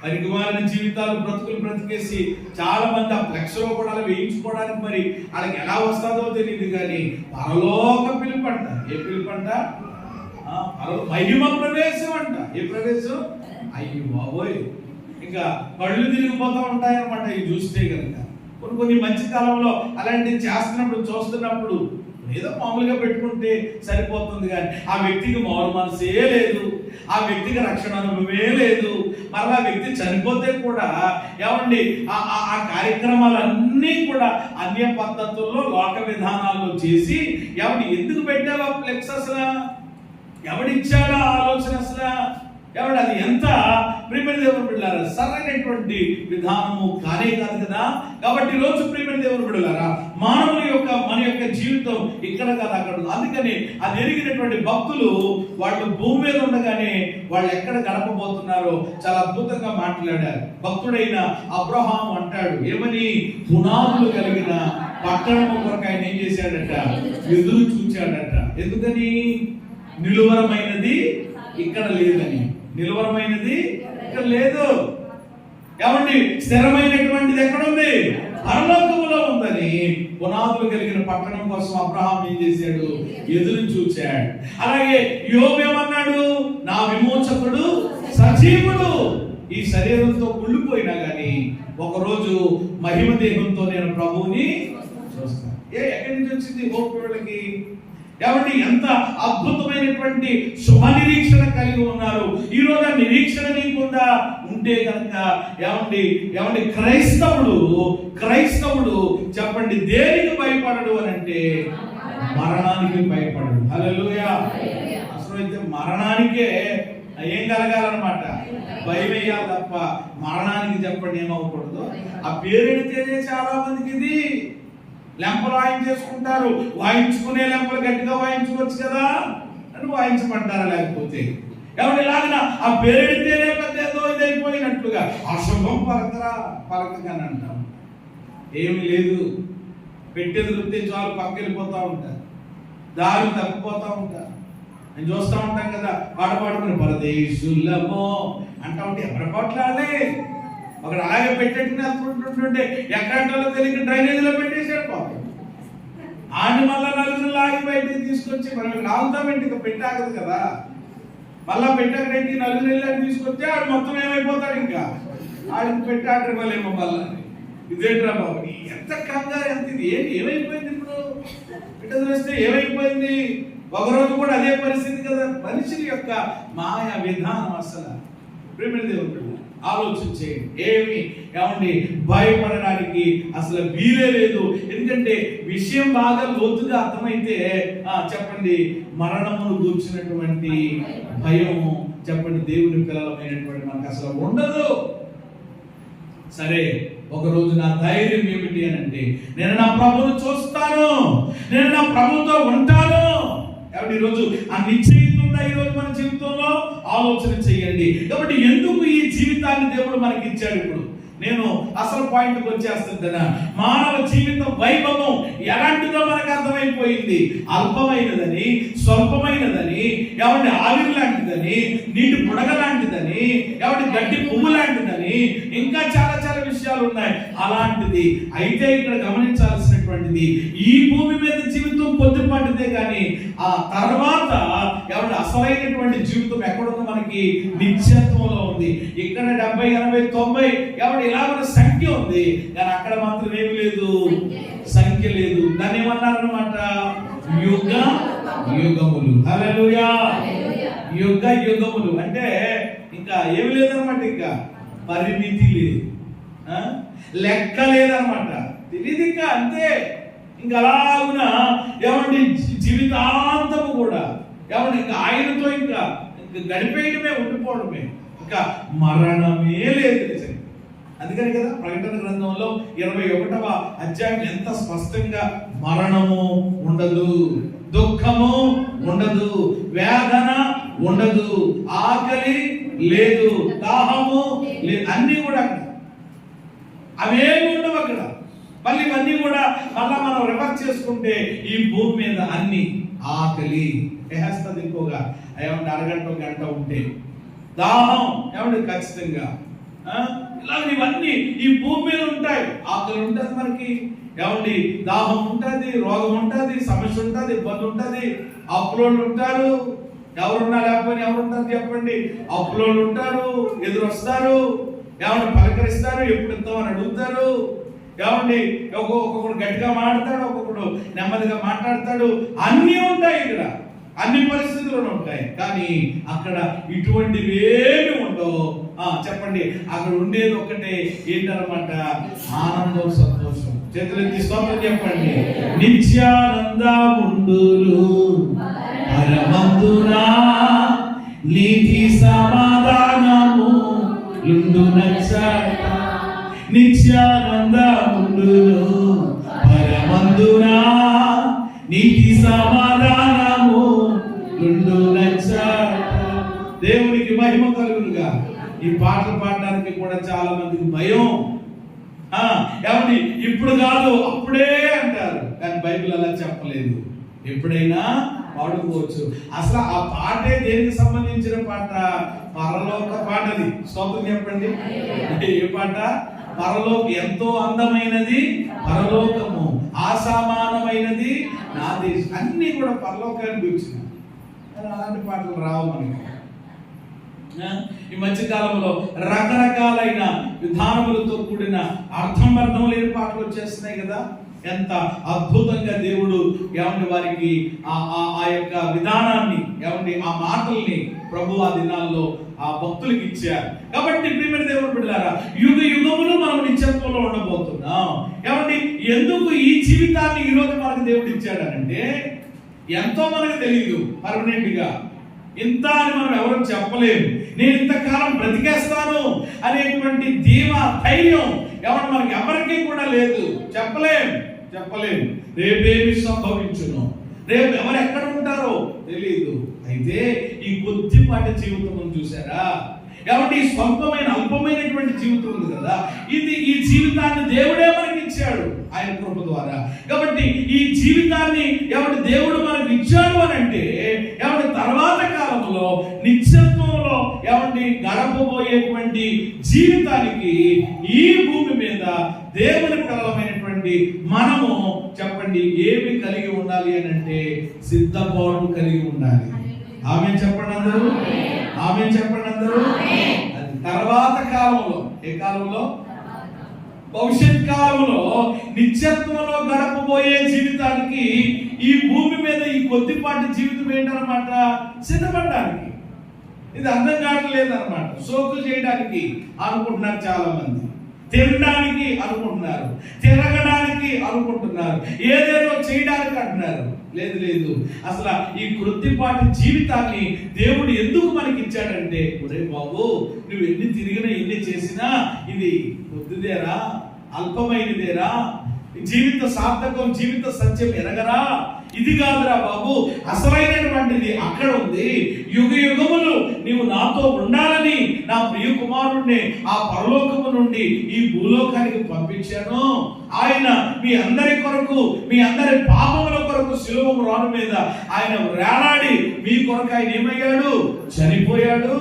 S1: పరిమాణ జీవితాలు బ్రతికేసి చాలా మంది ఆ ఫ్లెక్స్లో కూడా వేయించుకోవడానికి మరి వాళ్ళకి ఎలా వస్తుందో తెలియదు, కానీ పరలోక పిలుపంట. ఏ పిలుపంట? మహిమ ప్రవేశం అంట. ఏ ప్రవేశం? అయ్యి బాబోయ్, ఇంకా కళ్ళు తిరిగిపోతూ ఉంటాయన్నమాట ఇవి చూస్తే కనుక. కొన్ని మంచి కాలంలో అలాంటివి చూస్తున్నప్పుడు ఏదో మామూలుగా పెట్టుకుంటే సరిపోతుంది, కానీ ఆ వ్యక్తికి మారు మనసే లేదు, ఆ వ్యక్తికి రక్షణ అనుభవమే లేదు. మరలా ఆ వ్యక్తి చనిపోతే కూడా ఏమండి ఆ కార్యక్రమాలన్నీ కూడా అన్య పద్ధతుల్లో లోక విధానాల్లో చేసి ఏమండి ఎందుకు పెట్టావా ఫ్లెక్స్? అసలు ఎవడిచ్చాడా ఆలోచన? అసలు ఎవడు? అది ఎంత ప్రియమైన దేవుని బిడ్డలారా సరైనటువంటి విధానము కానే కాదు కదా. కాబట్టి ఈరోజు ప్రియమైన దేవుని బిడ్డలారా మన యొక్క జీవితం ఇక్కడ కాదు అక్కడ. అందుకని అది ఎరిగినటువంటి భక్తులు వాళ్ళు భూమి మీద ఉండగానే వాళ్ళు ఎక్కడ గడపబోతున్నారో చాలా అద్భుతంగా మాట్లాడారు. భక్తుడైన అబ్రహాం అంటాడు ఏమని? పునాదులు కలిగిన పట్టణము కొరకు ఆయన ఏం చేశాడట? ఎదురు చూచాడట. ఎందుకని? నిలువరమైనది ఇక్కడ లేదని. నిలువరమైనది ఇక్కడ లేదు. ఏమండి స్థిరమైనటువంటిది ఎక్కడుంది? పరలోకములో ఉందని పునాదులు కలిగిన పట్టణం కోసం అబ్రహాం ఏం చేశాడు? ఎదురు చూచాడు. అలాగే యోబు ఏమన్నాడు? నా విమోచకుడు సజీవుడు. ఈ శరీరంతో కుళ్ళిపోయినా గాని ఒకరోజు మహిమ దేహంతో నేను ప్రభువుని చూస్తాను. ఎక్కడి నుంచి వచ్చింది హోప్ వీళ్ళకి? కాబట్టి ఎంత అద్భుతమైనటువంటి శుభ నిరీక్షణ కలిగి ఉన్నారు. ఈ రోజు నిరీక్షణ నీకుందా? ఉంటే కనుక ఏమండి క్రైస్తవుడు చెప్పండి దేనికి భయపడడు అని అంటే మరణానికి భయపడడు. హల్లెలూయా. అసలు అయితే మరణానికే ఏం కలగాలన్నమాట? భయం వేయాలి తప్ప మరణానికి చెప్పండి ఏమవ్వకూడదు. ఆ పేరెడితేనే చాలా మందికి ఇది లెంపలు వాయించేసుకుంటారు. వాయించుకునే లెంపలు గట్టిగా వాయించుకోవచ్చు కదా అని వాయించమంటారా? లేకపోతే ఎవరి లాగిన ఆ పేరెడితేనే పెద్ద ఏదో ఇది అయిపోయినట్లుగా అశుభం పలకగానే అంటాం. ఏమి లేదు, పెట్టేది వృత్తి చాలు పక్క వెళ్ళిపోతూ ఉంటారు, దారి తప్పిపోతూ ఉంటారు. నేను చూస్తూ ఉంటాం కదా, పాడుకుని పరదేశులమో అంటా ఉంటే ఎవరి పట్లాలే ఒకడు అలాగే పెట్టేట్టుకుని వెళ్తుంటుంటే ఎక్కడంలో తెలియక డ్రైనేజీలో పెట్టేసాడు పాపం. ఆడిని మళ్ళా నలుగురు లాగి బయటికి తీసుకొచ్చి మనం లాగుతామేంటి, ఇక పెట్టాకదు కదా, మళ్ళా పెట్టాకటి నలుగురు వెళ్ళాక తీసుకొస్తే ఆడు మొత్తం ఏమైపోతాడు, ఇంకా ఆడికి పెట్టాడు వాళ్ళేమో మళ్ళా ఇదేంట్రా బాబు ఎంత కంగారు, ఎంత ఇది ఏమైపోయింది ఇప్పుడు పెట్టదు వస్తే ఏమైపోయింది. ఒకరోజు కూడా అదే పరిస్థితి కదా. మనిషి యొక్క మాయా విధానం అసలు ప్రేమిడి దేవుడు ఆలోచించేయండి. ఏమండి భయపడడానికి అసలు వీలే లేదు. ఎందుకంటే విషయం బాగా లోతుగా అర్థమైతే చెప్పండి మరణమును గూర్చినటువంటి భయము చెప్పండి దేవుని పిల్లలమైనటువంటి మనకు అసలు ఉండదు. సరే, ఒకరోజు నా ధైర్యం ఏమిటి అని అంటే నేను నా ప్రభువును చూస్తాను, నేను నా ప్రభువుతో ఉంటాను. కాబట్టి ఈరోజు ఆ నిశ్చయిత ఉందా ఈరోజు మన జీవితంలో? ఆలోచన చేయండి. కాబట్టి ఎందుకు ఈ జీవితాన్ని దేవుడు మనకి ఇచ్చాడు? ఇప్పుడు నేను అసలు పాయింట్కి వచ్చేస్తుంటా. మానవ జీవితం వైభవం ఎలాంటిదో మనకు అర్థమైపోయింది. అల్పమైనదని, స్వల్పమైనదని, ఎవరి ఆవిరి లాంటిదని, నీటి బుడగ లాంటిదని, ఎవరి గడ్డి పువ్వు లాంటిదని, ఇంకా చాలా చాలా విషయాలు ఉన్నాయి. అలాంటిది అయితే ఇక్కడ గమనించాల్సినటువంటిది, ఈ భూమి మీద జీవితం కొద్దిపాటిదే కానీ ఆ తర్వాత ఎవరి అసలైనటువంటి జీవితం ఎక్కడుందో మనకి నిత్యత్వంలో ఉంది. ఇక్కడ 70, 80, 90 ఎవరి ఇలాగ సంఖ్య ఉంది, కానీ అక్కడ మాత్రం ఏమి లేదు, సంఖ్య లేదు. దాన్ని ఏమన్నారన్నమాట, యుగ యుగములు. హల్లెలూయా. యుగ యుగములు అంటే ఇంకా ఏమి లేదనమాట, ఇంకా పరిమితి లేదు, లెక్క లేదనమాట, తెలియదు ఇంకా, అంతే. ఇంకా అలాగున ఏమండి జీవితాంతము కూడా ఏమండి ఇంకా ఆయనతో ఇంకా గడిపేయడమే, ఉండిపోవడమే, ఇంకా మరణమే లేదు నిజంగా. అందుకని కదా ప్రకటన గ్రంథంలో 21వ అధ్యాయం ఎంత స్పష్టంగా మరణము ఉండదు, దుఃఖము ఉండదు, వేదన ఉండదు, ఆకలి లేదు, దాహము లేదు, అన్ని కూడా అవేమి ఉండవు అక్కడ. మళ్ళీ ఇవన్నీ కూడా మళ్ళా మనం రివర్స్ చేసుకుంటే ఈ భూమి మీద అన్ని ఆకలి వేస్తుంది, ఇంకోగా ఏమంటే అరగంట గంట ఉంటే దాహం ఏమంటే ఖచ్చితంగా ఇలాగ ఇవన్నీ ఈ భూమి మీద ఉంటాయి. ఆకలి ఉంటుంది మనకి, ఏమండి దాహం ఉంటుంది, రోగం ఉంటుంది, సమస్య ఉంటుంది, ఇబ్బంది ఉంటుంది, అప్పులోళ్ళు ఉంటారు, ఎవరున్నా లేకపోయినా ఎవరుంటారు చెప్పండి, అప్పులోళ్ళు ఉంటారు, ఎదురు వస్తారు, ఏమంటే పలకరిస్తారు, ఎప్పుడు ఇస్తామని అడుగుతారు, ఏమండి ఒక్కొక్కడు గట్టిగా మాట్లాడతాడు, ఒక్కొక్కడు నెమ్మదిగా మాట్లాడతాడు, అన్నీ ఉంటాయి ఇక్కడ, అన్ని పరిస్థితులు ఉంటాయి. కానీ అక్కడ ఇటువంటివి ఏమి ఉండవు. చెప్పండి, అక్కడ ఉండేది ఒక్కటే ఏంటన్నమాట, ఆనందం, సంతోషం. చేతులెత్తి స్తోత్రం చెప్పండి. నిత్యానందముండును పరమందునా నీతి సమాధానము లుండునచ్చట. నిత్యానందముండును పరమందునా నీతి సమాధానము లుండునచ్చట. దేవునికి మహిమ కలుగునుగా. ఈ పాటలు పాడడానికి కూడా చాలా మందికి భయం. ఏమండి ఇప్పుడు కాదు అప్పుడే అంటారు, కానీ బైబిల్ అలా చెప్పలేదు. ఎప్పుడైనా పాడుకోవచ్చు. అసలు ఆ పాటే దేనికి సంబంధించిన పాట? పరలోక పాటది. స్తోత్రం చెప్పండి. ఏ పాట? పరలోక. ఎంతో అందమైనది పరలోకము, ఆసామానమైనది నా దేశం. అన్ని కూడా పరలోకానికి వచ్చినాయి. అలాంటి పాటలు రావు మనకి. ఈ మధ్య కాలంలో రకరకాలైన విధానములతో కూడిన అర్థం లేని పాటలు వచ్చేస్తున్నాయి కదా. ఎంత అద్భుతంగా దేవుడు ఏమండి వారికి ఆ యొక్క విధానాన్ని, ఏమండి ఆ మాటల్ని ప్రభు ఆ దినాల్లో ఆ భక్తులకు ఇచ్చారు. కాబట్టి ప్రియమైన దేవుడు బిడ్డలారా, యుగ యుగములు మనం నిత్యత్వంలో ఉండబోతున్నాం. ఏమండి ఎందుకు ఈ జీవితాన్ని ఈరోజు మనకు దేవుడు ఇచ్చాడనంటే, ఎంతో మనకు తెలియదు పర్మనెంట్ గా, ఇంత అని మనం ఎవరు చెప్పలేము. నేను ఇంతకాలం బ్రతికేస్తాను అనేటువంటి ధీమా, ధైర్యం మనకి ఎవరికీ కూడా లేదు. చెప్పలేము. రేపేమి సంభవించును, రేపు ఎవరు ఎక్కడ ఉంటారో తెలియదు. అయితే ఈ కొద్దిపాటి జీవితం చూసారా, కాబట్టి ఈ స్వల్పమైన అల్పమైనటువంటి జీవితం ఉంది కదా, ఇది ఈ జీవితాన్ని దేవుడే మనకి ఇచ్చాడు ఆయన కృప ద్వారా. కాబట్టి ఈ జీవితాన్ని దేవుడు మనకి ఇచ్చాడు అని అంటే తర్వాత కాలంలో నిత్యత్వంలో గడపబోయేటువంటి జీవితానికి ఈ భూమి మీద దేవుని పిల్లలమైనటువంటి మనము చెప్పండి ఏమి కలిగి ఉండాలి అని అంటే సిద్ధపాటు కలిగి ఉండాలి. ఆమేన్ చెప్పండి అందరూ. ఆమేన్ చెప్పండి అందరూ. తర్వాత కాలంలో, ఏ కాలంలో? భవిష్యత్ కాలంలో నిత్యత్వంలో గడపబోయే జీవితానికి ఈ భూమి మీద ఈ కొద్దిపాటి జీవితం ఏంటన్నమాట, సిద్ధపడడానికి. ఇది అర్థం కావట్లేదు అనమాట. సోకులు చేయడానికి అనుకుంటున్నారు చాలా మంది, తినడానికి అనుకుంటున్నారు, తిరగడానికి అనుకుంటున్నారు, ఏదేదో చేయడానికి అంటున్నారు. లేదు, అసలు ఈ కొద్దిపాటి జీవితాన్ని దేవుడు ఎందుకు మనకి ఇచ్చాడంటే, ఒరే బాబు నువ్వు ఎన్ని తిరిగినా ఎన్ని చేసినా ఇది కొద్దిదేరా, అల్పమైనదేరా, జీవిత సార్థకం, జీవిత సత్యం ఎరగరా, ఇది కాదురా బాబు, అసలైనటువంటిది అక్కడ ఉంది. యుగ యుగములు నీవు నాతో ఉండాలని నా ప్రియ కుమారుణ్ణి ఆ పరలోకము నుండి ఈ భూలోకానికి పంపించాను. ఆయన మీ అందరి కొరకు, మీ అందరి పాపముల కొరకు శిలువ రాను మీద ఆయన వేలాడి మీ కొరకు ఆయన ఏమయ్యాడు? చనిపోయాడు.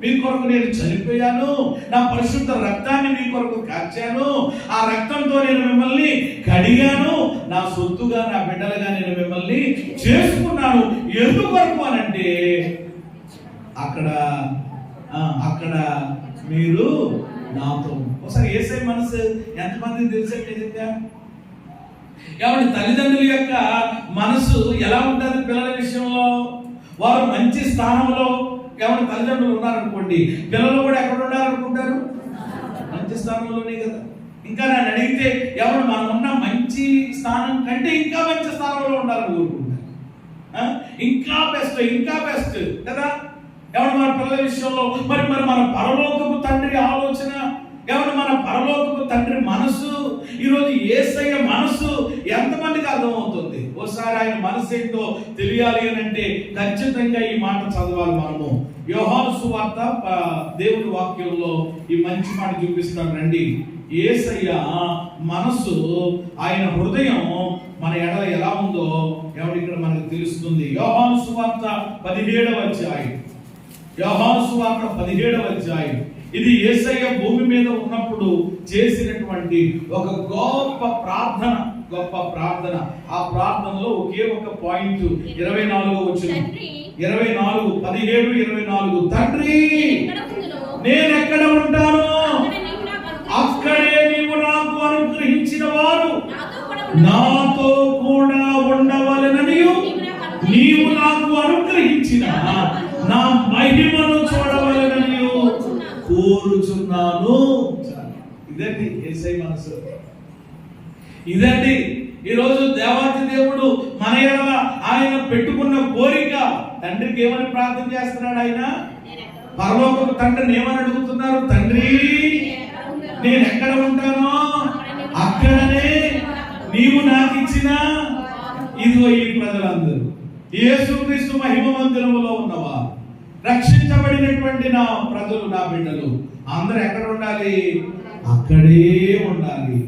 S1: మీ కొరకు నేను చనిపోయాను. నా పరిశుద్ధ రక్తాన్ని మీ కొరకు కార్చాను. ఆ రక్తంతో నేను మిమ్మల్ని కడిగాను. నా సొత్తుగా, నా బిడ్డలుగా నేను మిమ్మల్ని చేసుకున్నాను. ఎందుకొరకు అనంటే అక్కడ మీరు నాతో. ఒకసారి యేసయ్య మనసు ఎంతమందికి తెలిసే నిజంగా? కాబట్టి తల్లిదండ్రుల యొక్క మనసు ఎలా ఉంటుంది పిల్లల విషయంలో? వారు మంచి స్థానంలో ఎవరి తల్లిదండ్రులు ఉన్నారనుకోండి, పిల్లలు కూడా ఎక్కడ ఉండాలనుకుంటారు? మంచి స్థానంలోనే కదా. ఇంకా నన్ను అడిగితే ఎవరు మనం ఉన్న మంచి స్థానం కంటే ఇంకా మంచి స్థానంలో ఉండాలని కోరుకుంటారు. ఇంకా బెస్ట్ కదా. ఎవరు మన పిల్లల విషయంలో మరి మన పరలోకపు తండ్రి ఆలోచన, ఎవరు మన పరలోకపు తండ్రి మనసు, ఈరోజు యేసయ్య మనసు ఎంతమందికి అర్థమవుతుంది? ఒకసారి ఆయన మనసు ఏంటో తెలియాలి అని అంటే ఖచ్చితంగా ఈ మాట చదవాలి మనము. యోహాను సువార్త దేవుని వాక్యంలో ఈ మంచి మాట చూపిస్తాను రండి. యేసయ్య మనసు, ఆయన హృదయం మన ఎడల ఎలా ఉందో ఎవరు ఇక్కడ మనకు తెలుస్తుంది. యోహాను సువార్త 17వ అధ్యాయం. యోహాను సువార్త 17వ అధ్యాయం. ఇది యేసయ్య భూమి మీద ఉన్నప్పుడు చేసినటువంటి ఒక గొప్ప ప్రార్థన. ఆ ప్రార్థనలో ఒకే ఒక పాయింట్ 24వ వచనం. 17:24 తండ్రి నేను ఎక్కడ ఉంటానో అక్కడే నీవు నాకు అనుగ్రహించిన వారు నాతో కూడా ఉండవలెనని నీవు నాకు అనుగ్రహించిన నా మహిమను చూడవలెనని కోరుచున్నాను. ఇదండి యేసయ్య మనసు. ఇదండి ఈరోజు దేవాతి దేవుడు మన ఎడల ఆయన పెట్టుకున్న కోరిక. తండ్రికి ఏమని ప్రార్థన చేస్తున్నాడు ఆయన? పరలోకపు తండ్రిని ఏమని అడుగుతున్నారు? తండ్రి నేను ఎక్కడ ఉంటానో అక్కడనే నీవు నాకు ఇచ్చిన ఇదిగో ఈ ప్రజలందరూ యేసుక్రీస్తు మహిమ మందిరములో ఉన్నవారు, రక్షించబడినటువంటి నా ప్రజలు, నా బిడ్డలు అందరూ ఎక్కడ ఉండాలి? అక్కడే ఉండాలి.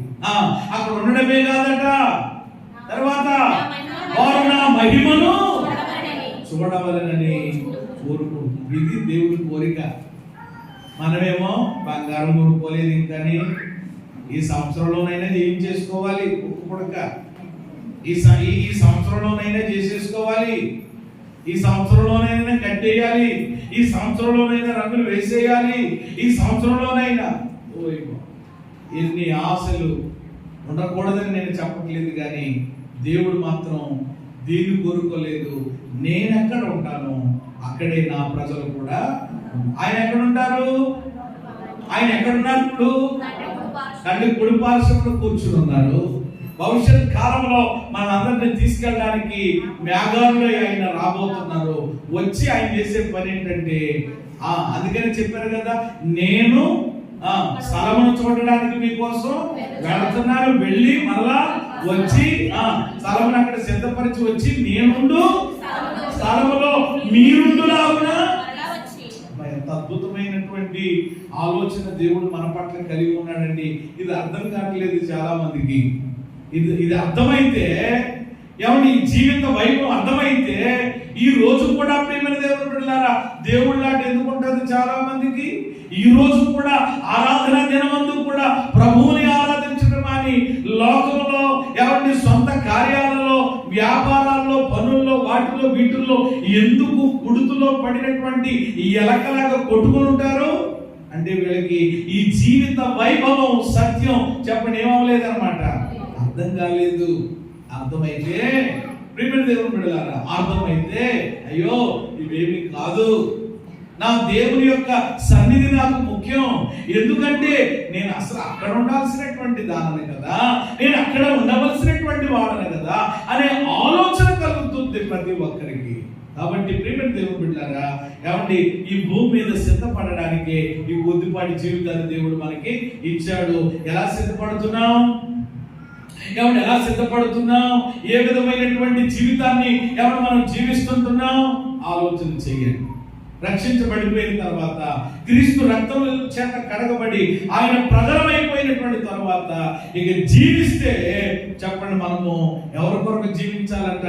S1: అక్కడ ఉండడమే కాదట, తర్వాత వారు నా మహిమను చూడవలెనని కోరుకుంటున్నారు. ఇది దేవుడి కోరిక. మనమేమో బంగారం కోరుకోలేదు ఇంకాని ఈ సంవత్సరంలోనైనా ఏం చేసుకోవాలి? ఒప్పుకొడక ఈ సంవత్సరంలోనైనా చేసేసుకోవాలి, ఈ సంవత్సరంలోనైనా కట్టేయాలి, ఈ సంవత్సరంలోనైనా రంగులు వేసేయాలి, ఈ సంవత్సరంలోనైనా. ఎన్ని ఆశలు ఉండకూడదని నేను చెప్పట్లేదు, కానీ దేవుడు మాత్రం దీన్ని కోరుకోలేదు. నేను ఎక్కడ ఉంటాను అక్కడే నా ప్రజలు కూడా. ఆయన ఎక్కడ ఉంటారు? ఆయన ఎక్కడున్నారు? ఇప్పుడు తండ్రి కుడి పార్శ్వంలో కూర్చుని ఉన్నారు. భవిష్యత్ కాలంలో మనందరినీ తీసుకెళ్ళడానికి మేఘాల్లో ఆయన రాబోతున్నారు. వచ్చి ఆయన చేసే పని ఏంటంటే, అందుకని చెప్పారు కదా, నేను స్థలమును చూడడానికి మీకోసం వెళుతున్నాను, వెళ్ళి మరలా వచ్చి స్థలమును అక్కడ సిద్ధపరిచి వచ్చి నేనుండు స్థలములో మీరుండులాగున. ఎంత అద్భుతమైనటువంటి ఆలోచన దేవుడు మన పట్ల కలిగి ఉన్నాడండి. ఇది అర్థం కావట్లేదు చాలా మందికి. ఇది అర్థమైతే, ఏమని జీవిత వైభవం అర్థమైతే ఈ రోజు కూడా ప్రియమైన దేవుడు బిడ్డలారా, దేవుళ్ళ ఎందుకు ఉంటుంది చాలా మందికి? ఈ రోజు కూడా ఆరాధన దినమందు కూడా ప్రభువుని ఆరాధించడం అని లోకంలో ఎవరిని సొంత కార్యాలలో, వ్యాపారాల్లో, పనుల్లో, వాటిలో వీటిల్లో ఎందుకు కుడుతులో పడినటువంటి ఈ ఎలకలాగా కొట్టుకుని ఉంటారు అంటే వీళ్ళకి ఈ జీవిత వైభవం, సత్యం చెప్పండి ఏమవలేదన్నమాట, అర్థం కాలేదు. అర్థమైతే ప్రియమైన దేవుని బిడ్డలారా, అర్థమైతే అయ్యో ఇవేమి కాదు, నా దేవుని యొక్క సన్నిధి నాకు ముఖ్యం, ఎందుకంటే నేను అసలు అక్కడ ఉండాల్సినటువంటి దానని కదా, నేను అక్కడ ఉండవలసినటువంటి వాడని కదా అనే ఆలోచన కలుగుతుంది ప్రతి ఒక్కరికి. కాబట్టి ప్రియమైన దేవుని బిడ్డలారా, ఏమండి ఈ భూమి మీద సిద్ధపడడానికి ఈ కొద్దిపాటి జీవితాన్ని దేవుడు మనకి ఇచ్చాడు. ఎలా సిద్ధపడుతున్నాం? ఎవరు ఎలా సిద్ధపడుతున్నాం? ఏ విధమైనటువంటి జీవితాన్ని ఎవరు మనం జీవిస్తుంటున్నాం? ఆలోచన చేయండి. రక్షించబడిపోయిన తర్వాత, క్రీస్తు రక్తం చేత కడగబడి ఆయన ప్రజలమైపోయినటువంటి తర్వాత ఇక జీవిస్తే చెప్పండి, మనము ఎవరి కొరకు జీవించాలంట?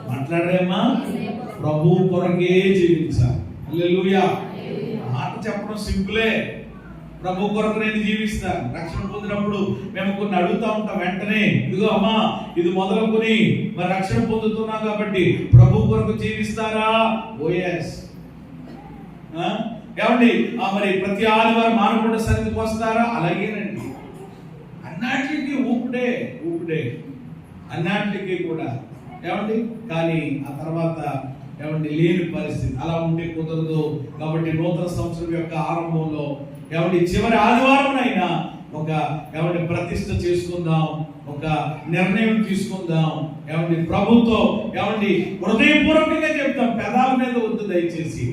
S1: మాట్లాడరేమా? ప్రభు కొరకే జీవించాలి. హల్లెలూయా. మాట చెప్పడం సింపులే. ప్రభు కొరకు నేను జీవిస్తాను. రక్షణ పొందినప్పుడు మేము కొన్ని అడుగుతా ఉంటాం వెంటనే, ఇదిగో అమ్మా ఇది మొదలుకొని మరి రక్షణ పొందుతున్నాం కాబట్టి ప్రభు కొరకు జీవిస్తారా? ఓఎస్. ఏమండి మరి ప్రతి ఆదివారం మానవుడి సన్నిధికి వస్తారా? అలాగేనండి. అన్నిటికీ ఊపిడే అన్నిటికీ కూడా ఏమండి. కానీ ఆ తర్వాత ఏమండి లేని పరిస్థితి. అలా ఉంటే కుదరదు. కాబట్టి నూతన సంవత్సరం యొక్క ఆరంభంలో ఏమండి చివరి ఆదివారంనైనా ఒక ఏమండి ప్రతిష్ఠ చేసుకుందాం, ఒక నిర్ణయం తీసుకుందాం. ఏమండి ప్రభుతో ఏమండి హృదయపూర్వకంగా చెప్తాం. పెదాల మీద వద్దు దయచేసి.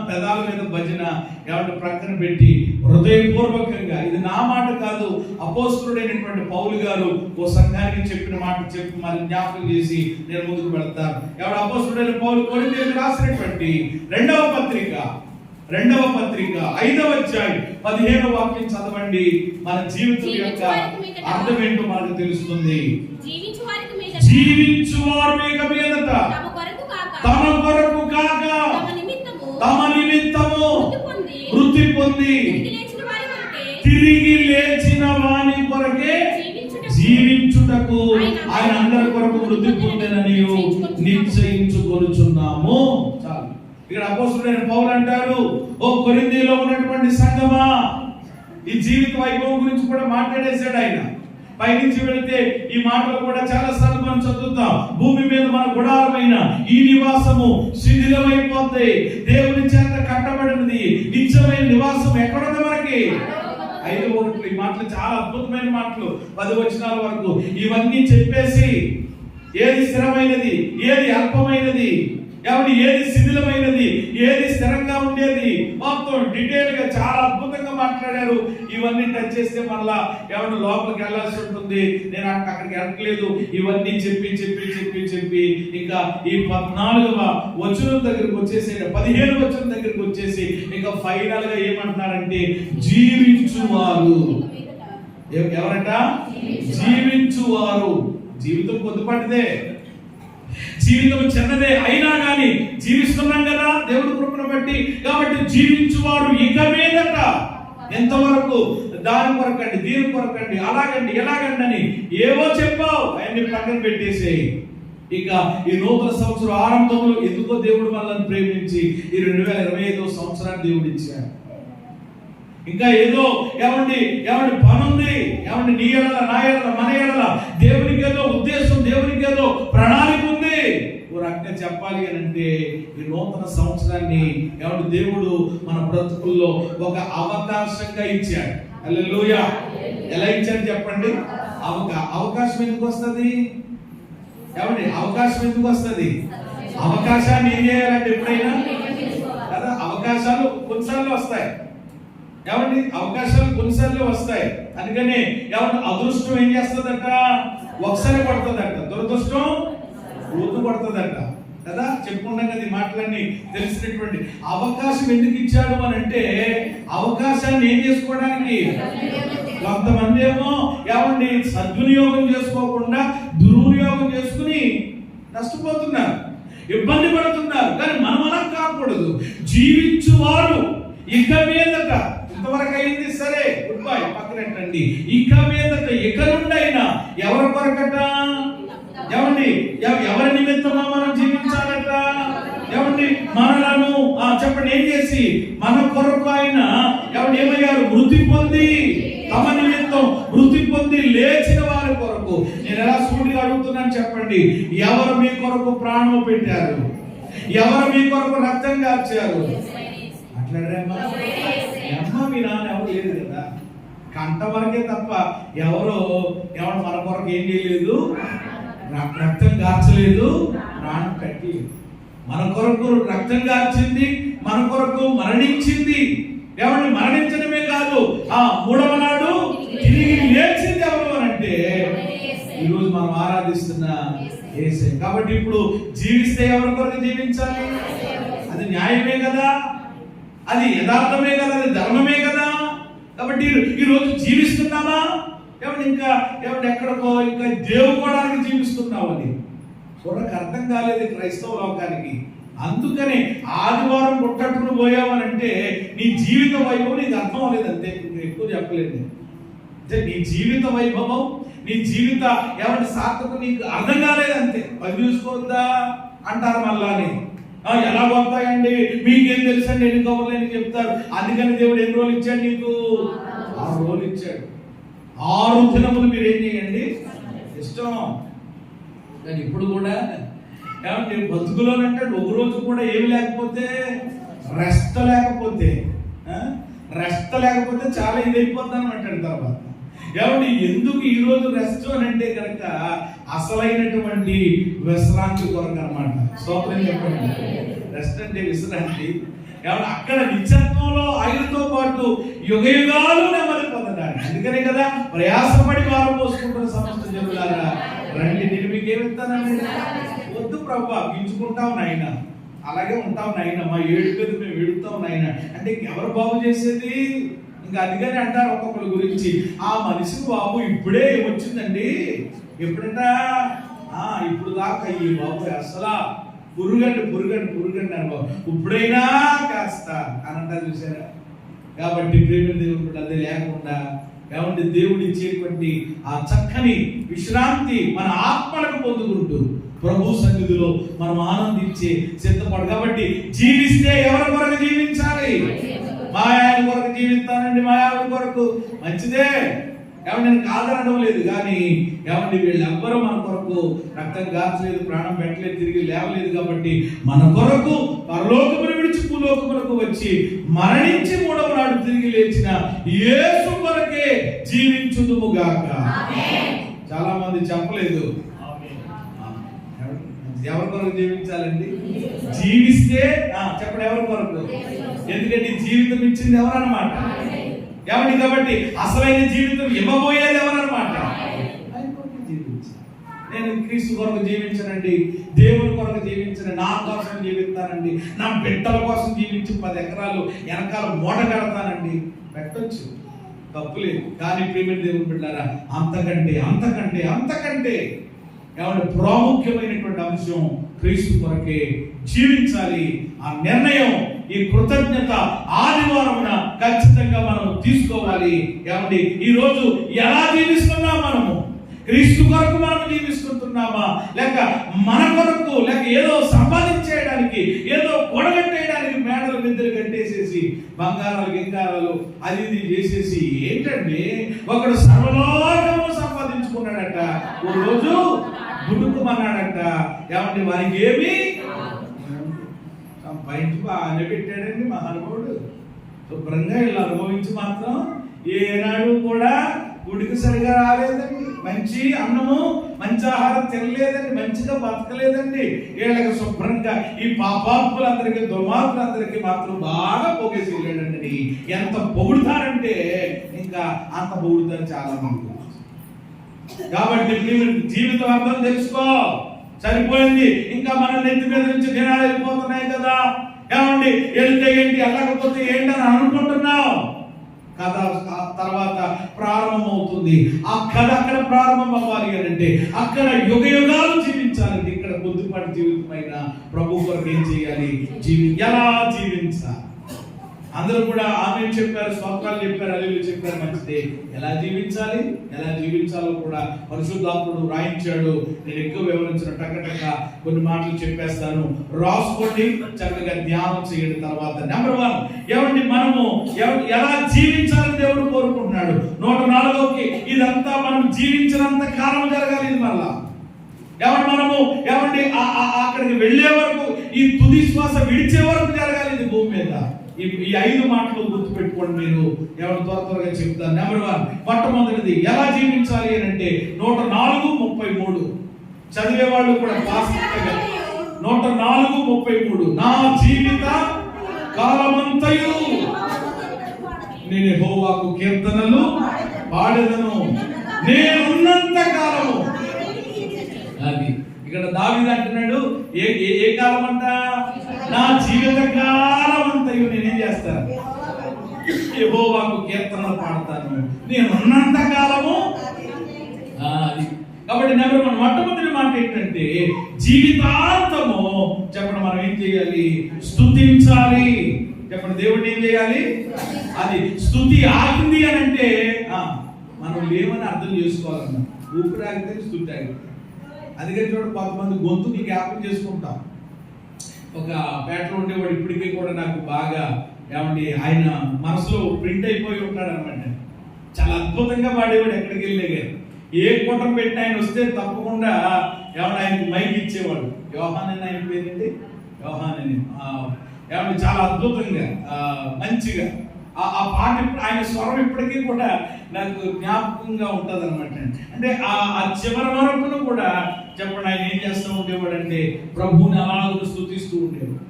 S1: పెదాల మీద భజన ఏమంటే ప్రక్కన పెట్టి హృదయపూర్వకంగా, ఇది నా మాట కాదు, అపోస్తలుడైనటువంటి పౌలు గారు ఓ సంఘానికి చెప్పిన మాట చెప్పి మరి జ్ఞాపకం చేసి నేను ముందుకు వెళ్తాను. ఎవడు అపోస్తలుడైన పౌలు కొరింథీయులకు రాసినటువంటి రెండవ పత్రిక 5వ అధ్యాయం 15వ వాక్యం చదవండి. మన జీవితం యొక్క అర్థం ఏంటో మనకు తెలుస్తుంది. జీవించు వారి మీదట తమ కొరకు కాక తమ నిమిత్తము వృద్ధి పొంది తిరిగి లేచిన వాని కొరకే జీవించుటకు ఆయన అందరి కొరకు వృద్ధి పొందెనని నిశ్చయించుకొనుచున్నాము. చాలు. ఇక్కడ అపోస్తలుడైన పౌలు అంటారు, ఓ కొరింథీలో ఉన్నటువంటి సంఘమా, ఈ జీవిత వైభవం గురించి కూడా మాట్లాడేశాడు ఆయన. పైనుంచి వెళితే ఈ మాటలు కూడా చాలా సార్లు మనం చదువుతాం. భూమి మీద మన గుడారమైన ఈ నివాసము శిథిలమైపోతాయి, దేవుని చేత కట్టబడినది నిత్యమైన నివాసం ఎక్కడుంది మనకి? 5:1. ఈ మాటలు చాలా అద్భుతమైన మాటలు. 10 వచనాల వరకు ఇవన్నీ చెప్పేసి ఏది స్థిరమైనది, ఏది అల్పమైనది, ఏమంటే ఏది శిథిలమైనది, ఏది స్థిరంగా ఉండేది, మొత్తం డీటెయిల్ గా చాలా అద్భుతంగా మాట్లాడారు. ఇవన్నీ టచ్ చేస్తే మళ్ళా ఏమన్నా లోపలికి వెళ్ళాల్సి ఉంటుంది. నేను అక్కడికి వెళ్ళట్లేదు. ఇవన్నీ చెప్పి చెప్పి చెప్పి చెప్పి ఇంకా ఈ 14వ వచనం దగ్గరికి వచ్చేసి 15వ వచనం దగ్గరికి వచ్చేసి ఇంకా ఫైనల్ గా ఏమంటున్నారంటే జీవించువారు. ఎవరంట? జీవించువారు. జీవితం కొద్దిపాటిదే, జీవితం చిన్నదే, అయినా కానీ జీవిస్తున్నాం కదా దేవుడి కృపను బట్టి. కాబట్టి జీవించువారు ఇక మీదట ఎంతవరకు దాని కొరకండి, దీని కొరకండి, అలాగండి ఎలాగండి అని ఏవో చెప్పావు అవన్నీ పక్కన పెట్టేసేయి. ఇక ఈ నూతన సంవత్సరం ఆరంభంలో ఎందుకో దేవుడు మనల్ని ప్రేమించి ఈ 2025వ సంవత్సరాన్ని దేవుడు ఇచ్చాడు. ఇంకా ఏదో ఏమండి పని ఉంది, ఏమండి నీ ఎడల నా ఎడల మన ఎడల దేవునికి ఏదో ఉద్దేశం, దేవునికి ఏదో ప్రణాళిక ఉంది. ఓ రకంగా చెప్పాలి అని అంటే ఈ నూతన సంవత్సరాన్ని ఏమంటే దేవుడు మన బ్రతుకుల్లో ఒక అవకాశంగా ఇచ్చాడు. హల్లెలూయా. ఎలా ఇచ్చాడు చెప్పండి? అవకాశం ఎందుకు వస్తుంది? ఏమండి అవకాశం ఎందుకు వస్తుంది? అవకాశాన్ని ఏం చేయాలంటే ఎప్పుడైనా కదా, అవకాశాలు కొన్నిసార్లు వస్తాయి. ఏమండి అవకాశాలు కొన్నిసార్లు వస్తాయి. అందుకనే ఏమంటే అదృష్టం ఏం చేస్తుందట? ఒకసారి పడుతుందట, దురదృష్టం రోజు పడుతుందట కదా. చెప్పుకుంటాం కదా ఈ మాటలన్నీ తెలిసినటువంటి. అవకాశం ఎందుకు ఇచ్చాడు అని అంటే అవకాశాన్ని ఏం చేసుకోవడానికి. కొంతమంది ఏమో ఏమండి సద్వినియోగం చేసుకోకుండా దుర్వినియోగం చేసుకుని నష్టపోతున్నారు, ఇబ్బంది పడుతున్నారు. కానీ మనం అలా కాకూడదు. జీవించువారు ఇక మీదట, ఇంతవరకు అయింది సరే గుడ్ బై పక్కనట్టండి, ఇక మీదట ఇక నుండైనా ఎవరి కొరకట? ఏమండి ఎవరి నిమిత్తమా మనం జీవించాలట? ఏమండి మనలను చెప్పండి ఏం చేసి మన కొరకు ఆయన ఏమండి ఏమయ్యారు? వృద్ధి పొంది, తమ నిమిత్తం వృద్ధి పొంది లేచిన వారి కొరకు. నేను ఎలా సూటిగా అడుగుతున్నాను చెప్పండి, ఎవరు మీ కొరకు ప్రాణం పెట్టారు? ఎవరు మీ కొరకు రక్తం కార్చారు? మాట్లాడరేమ్మా? అమ్మ మీ నాన్న ఎవరు లేదు కదా, కంట వరకే తప్ప ఎవరు మన కొరకు ఏం చేయలేదు, రక్తం కార్చలేదు, ప్రాణం పెట్టలేదు. మన కొరకు రక్తం కార్చింది, మన కొరకు మరణించింది. ఎవరిని మరణించడమే కాదు, మూడవ నాడు తిరిగి లేచింది ఎవరు అంటే ఈరోజు మనం ఆరాధిస్తున్న యేసే. కాబట్టి ఇప్పుడు జీవిస్తే ఎవరి కొరకు జీవించాలి? అది న్యాయమే కదా, అది యథార్థమే కదా, అది ధర్మమే కదా. కాబట్టి ఈరోజు జీవిస్తున్నామా? ఇంకా ఎక్కడికో ఇంకా దేవుకోవడానికి జీవిస్తున్నావు అని కొరకు అర్థం కాలేదు క్రైస్తవ లోకానికి. అందుకనే ఆదివారం పుట్టట్టును పోయావనంటే నీ జీవిత వైభవం నీకు అర్థం అవ్వలేదు అంతే, ఎక్కువ చెప్పలేదు. అంటే నీ జీవిత వైభవం, నీ జీవిత సార్థకత నీకు అర్థం కాలేదంతే. పని చూసుకోవద్దా అంటారు మళ్ళాని. ఎలా వస్తాయండి మీకేం తెలుసండి, ఎన్ని కవర్లేని చెప్తారు. అందుకని దేవుడు ఎన్ని రోజులు ఇచ్చాడు నీకు? 6 రోజులు ఇచ్చాడు. 6 దినములు మీరు ఏం చేయండి ఇష్టం. కానీ ఇప్పుడు కూడా ఏమంటే బతుకులోనంటే ఒక రోజు కూడా ఏమి లేకపోతే రెస్ట్ లేకపోతే చాలా ఇది అయిపోతాను అంటాడు. తర్వాత ఏమంటే ఎందుకు ఈ రోజు రెస్ట్ అని అంటే కనుక అసలైనటువంటి విశ్రాంతి కొరకు అన్నమాట. స్తోత్రం చెప్పండి. రెస్ట్ అంటే విశ్రాంతి. కాబట్టి అక్కడ నిత్యత్వంలో ఆయనతో పాటు యుగయుగాలు నెమ్మది పొందడానికి. అందుకనే కదా ప్రయాసపడి వారు పోసుకుంటున్న సమస్త జనులారా రండి నేను మీకు ఏమిస్తానండి. వద్దు ప్రభా గించుకుంటాం నాయన, అలాగే ఉంటాం నాయన, మా ఏడుపేది మేము ఏడుతాం నాయన అంటే ఎవరు బాగు చేసేది? ఇంకా అందుకని అంటారు ఒక్కొక్కరి గురించి, ఆ మనిషి బాబు ఇప్పుడే వచ్చిందండి, ఎప్పుడంట ఇప్పుడు దాకా ఈ బాబు అసలా పురుగండి అని బాబు ఇప్పుడైనా కాస్త అని అంటారు చూసారా. కాబట్టి ప్రేమ దేవుడు అదే లేకుండా ఏమంటే దేవుడు ఇచ్చేటువంటి ఆ చక్కని విశ్రాంతి మన ఆత్మలకు పొందుకుంటూ ప్రభు సన్నిధిలో మనం ఆనందించే సిద్ధపడు. కాబట్టి జీవిస్తే ఎవరి కొరకు జీవించాలి? మాయాల కొరకు జీవిస్తానండి, మాయాల కొరకు మంచిదే. ఏమంటే నేను కాదనడం లేదు, కానీ ఏమంటే వీళ్ళెవ్వరూ మన కొరకు రక్తం గార్చలేదు, ప్రాణం పెట్టలేదు, తిరిగి లేవలేదు. కాబట్టి మన కొరకు పరలోకమును విడిచి భూలోకమునకు వచ్చి మరణించి 3వ నాడు తిరిగి లేచిన యేసు కొరకే జీవించుదుముగాక. చాలా మంది చెప్పలేదు. ఎవరి కొరకు జీవించాలండి? జీవిస్తే చెప్పండి ఎవరి కొరకు? ఎందుకంటే జీవితం ఇచ్చింది ఎవరన్నమాట? ఏమండి? కాబట్టి అసలైన జీవితం ఇవ్వబోయేది ఎవరన్నమాట? నేను క్రీస్తు కొరకు జీవించనండి, దేవుని కొరకు జీవించను, నా కోసం జీవిస్తానండి, నా బిడ్డల కోసం జీవించి 10 ఎకరాలు వెనకాల మూట కడతానండి, పెట్టొచ్చు, తప్పులేదు. కానీ ప్రియమైన దేవుని బిడ్డలారా అంతకంటే ఏమంటే ప్రాముఖ్యమైనటువంటి అంశం క్రీస్తు కొరకే జీవించాలి. ఆ నిర్ణయం ఈ కృతజ్ఞత ఆదివారమున ఖచ్చితంగా మనం తీసుకోవాలి. ఏమండి ఈ రోజు ఎలా జీవిస్తున్నాం? మనము క్రీస్తు కొరకు మనం జీవిస్తున్నామా, లేక మన కొరకు, లేక ఏదో సంపాదించేయడానికి, ఏదో కొడగట్టేయడానికి మేడలు మిద్దెలు కట్టేసేసి బంగారాలు గింగారాలు అది ఇది చేసేసి ఏంటండి? ఒకడు సర్వలోకము సంపాదించుకున్నాడట, ఓ రోజు గుడుకుమన్నాడట. ఏమంటే వారికి ఏమి సంపాదించి బాగానే పెట్టాడండి మహానుభావుడు. శుభ్రంగా ఇలా అనుభవించి మాత్రం ఏనాడు కూడా గుడికి సరిగా రాలేదండి, మంచి అన్నము మంచి ఆహారం తినలేదండి, మంచిగా బతకలేదండి. వీళ్ళకి శుభ్రంగా ఈ పాపాత్ములందరికీ దుర్మార్గులందరికీ మాత్రం బాగా పోగేసి వెళ్ళాడండి. ఎంత పొగుడుతారంటే ఇంకా అంత పొగుడుతారు చాలా మంది. కాబట్టి జీవితం అర్థం తెలుసుకో, సరిపోయింది. ఇంకా మన నెత్తి మీద నుంచి దినాలు వెళ్ళిపోతున్నాయి కదా. ఏమండి వెళ్తే ఏంటి, వెళ్ళకపోతే ఏంటి అని అనుకుంటున్నావు. కథ తర్వాత ప్రారంభమవుతుంది. ఆ కథ అక్కడ ప్రారంభం అవ్వాలి అంటే అక్కడ యుగాలు జీవించాలండి. ఇక్కడ పొద్దుపాటి జీవితమైన ప్రభు కొరకు ఏం చేయాలి, ఎలా జీవించాలి? అందరూ కూడా ఆమె చెప్పారు, స్తోత్రాలు చెప్పారు, హల్లెలూయా చెప్పారు, మంచిదే. ఎలా జీవించాలో కూడా పరిశుద్ధాత్ముడు రాయించాడు. నేను ఎక్కువ వివరించిన టక్క కొన్ని మాటలు చెప్పేస్తాను, రాసుకోండి, చక్కగా ధ్యానం చేయండి. తర్వాత నెంబర్ 1 ఏమండి మనము ఎలా జీవించాలని దేవుడు కోరుకుంటున్నాడు. 104కి ఇదంతా మనం జీవించినంత కాలం జరగాలి. ఇది మళ్ళా మనము అక్కడికి వెళ్ళే వరకు, ఈ తుది శ్వాస విడిచే వరకు జరగాలి ఇది భూమి మీద. ఈ 5 మాటలు గుర్తుపెట్టుకోండి. మీరు త్వరగా చెప్తాను. నెంబర్ 1 మొట్టమొదటిది ఎలా జీవించాలి అని అంటే 104:33 చదివే వాళ్ళు కూడా ఫాస్ట్గా 104:33 నా జీవిత కాలమంతయు నేను యెహోవాకు కీర్తనలు పాడెదను, నేనున్నంత కాలము. అది ఇక్కడ ఇక్కడ దావీదు అంటున్నాడు, ఏ ఏ ఏ కాలం అంట? నా జీవిత కాలం అంతయు నేనేం చేస్తాను? యెహోవాకు కీర్తనలు పాడతాను, నేను ఉన్నంత కాలము. కాబట్టి నెంబర్ వన్, మొట్టమొదటి మాట ఏంటంటే జీవితాంతము చెప్పండి మనం ఏం చేయాలి? స్తుతించాలి. చెప్పండి దేవుడిని ఏం చేయాలి? అది స్తుతి ఆగింది అని అంటే మనం లేవని అర్థం చేసుకోవాలన్నా. ఊపిరి ఆగితే స్తుతి ఆగితే. అందుకని చూడండి, కొంతమంది గొంతుని జ్ఞాపకం చేసుకుంటాం. ఒక పేటలో ఉండేవాడు ఇప్పటికీ కూడా నాకు బాగా ఏమండి ఆయన మనసులో ప్రింట్ అయిపోయి ఉంటాడు అనమాట. చాలా అద్భుతంగా పాడేవాడు. ఎక్కడికి వెళ్ళే గారు ఏ కూటం పెట్టి ఆయన వస్తే తప్పకుండా ఏమన్నా ఆయనకి మైక్ ఇచ్చేవాడు. యోహాన్ అని ఆయన పేరేంటి? యోహాన్ అని. ఏమంటే చాలా అద్భుతంగా మంచిగా ఆ పాట ఆయన స్వరం ఇప్పటికీ కూడా నాకు జ్ఞాపకంగా ఉంటుంది అనమాట. అంటే ఆ చివరి వరకును కూడా చెప్పండి ఆయన ఏం చేస్తూ ఉండేవాడు అంటే ప్రభువుని అలాగూ స్తుతిస్తూ ఉండేవాడు.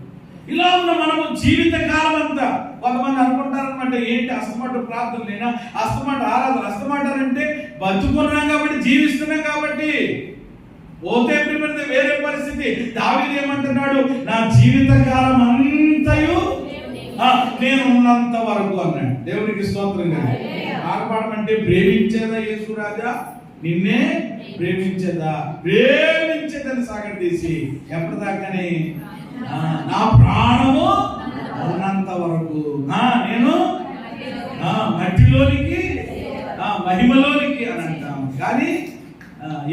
S1: ఇలా ఉన్న మనము జీవిత కాలం అంతా కొంతమంది అనుకుంటారనమాట, ఏంటి అస్తమాట ప్రార్థన లేనా, అస్తమాట ఆరాధన, అస్తమాట అంటే బతుకున్నాం కాబట్టి, జీవిస్తున్నాం కాబట్టి. పోతే ప్రిపేర్ వేరే పరిస్థితి. దావీదు ఏమంటున్నాడు? నా జీవిత కాలం అంతయు నేను ఉన్నంత వరకు అన్నాడు. దేవునికి స్తోత్రం. ఆడపాడమంటే ప్రేమించేదా యేసురాజా, నిన్నే ప్రేమించేదా, ప్రేమించేదని సాగతీసి ఎప్పటిదాకానే నా ప్రాణము ఉన్నంత వరకు నేను మట్టిలోనికి మహిమలోనికి అని అంటాం. కానీ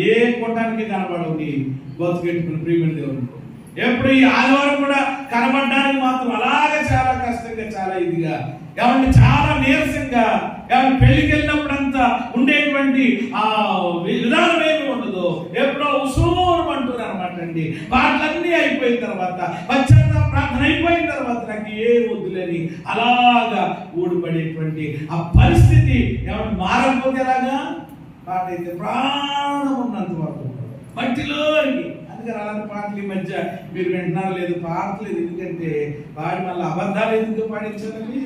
S1: ఏ కొట్టానికి కనబడవు నీ బతుకెట్టుకుని ప్రియమైన దేవుడు. ఎప్పుడు ఈ ఆదివారం కూడా కనబడడానికి మాత్రం అలాగే చాలా కష్టంగా, చాలా ఇదిగా, ఏమంటే చాలా నీరసంగా, ఏమంటే పెళ్లికి వెళ్ళినప్పుడంతా ఉండేటువంటి ఆ విధానం ఏమి ఉండదు. ఎప్పుడో ఉసూరు అంటున్నారు అనమాట అండి. పాటలన్నీ అయిపోయిన తర్వాత, పశ్చాత్తాప ప్రార్థన అయిపోయిన తర్వాత నాకు ఏ వద్దులేని అలాగా ఊడిపడేటువంటి ఆ పరిస్థితి ఏమంటే మారకపోతే ఎలాగా? పాట అయితే ప్రాణం ఉన్నంత వరకు మట్టిలోనికి. అందుకని అలాంటి పాటలు ఈ మధ్య మీరు వింటున్నారు లేదు, పాడలేదు. ఎందుకంటే వాడి మళ్ళీ అబద్ధాలు ఎందుకు పాడించాలని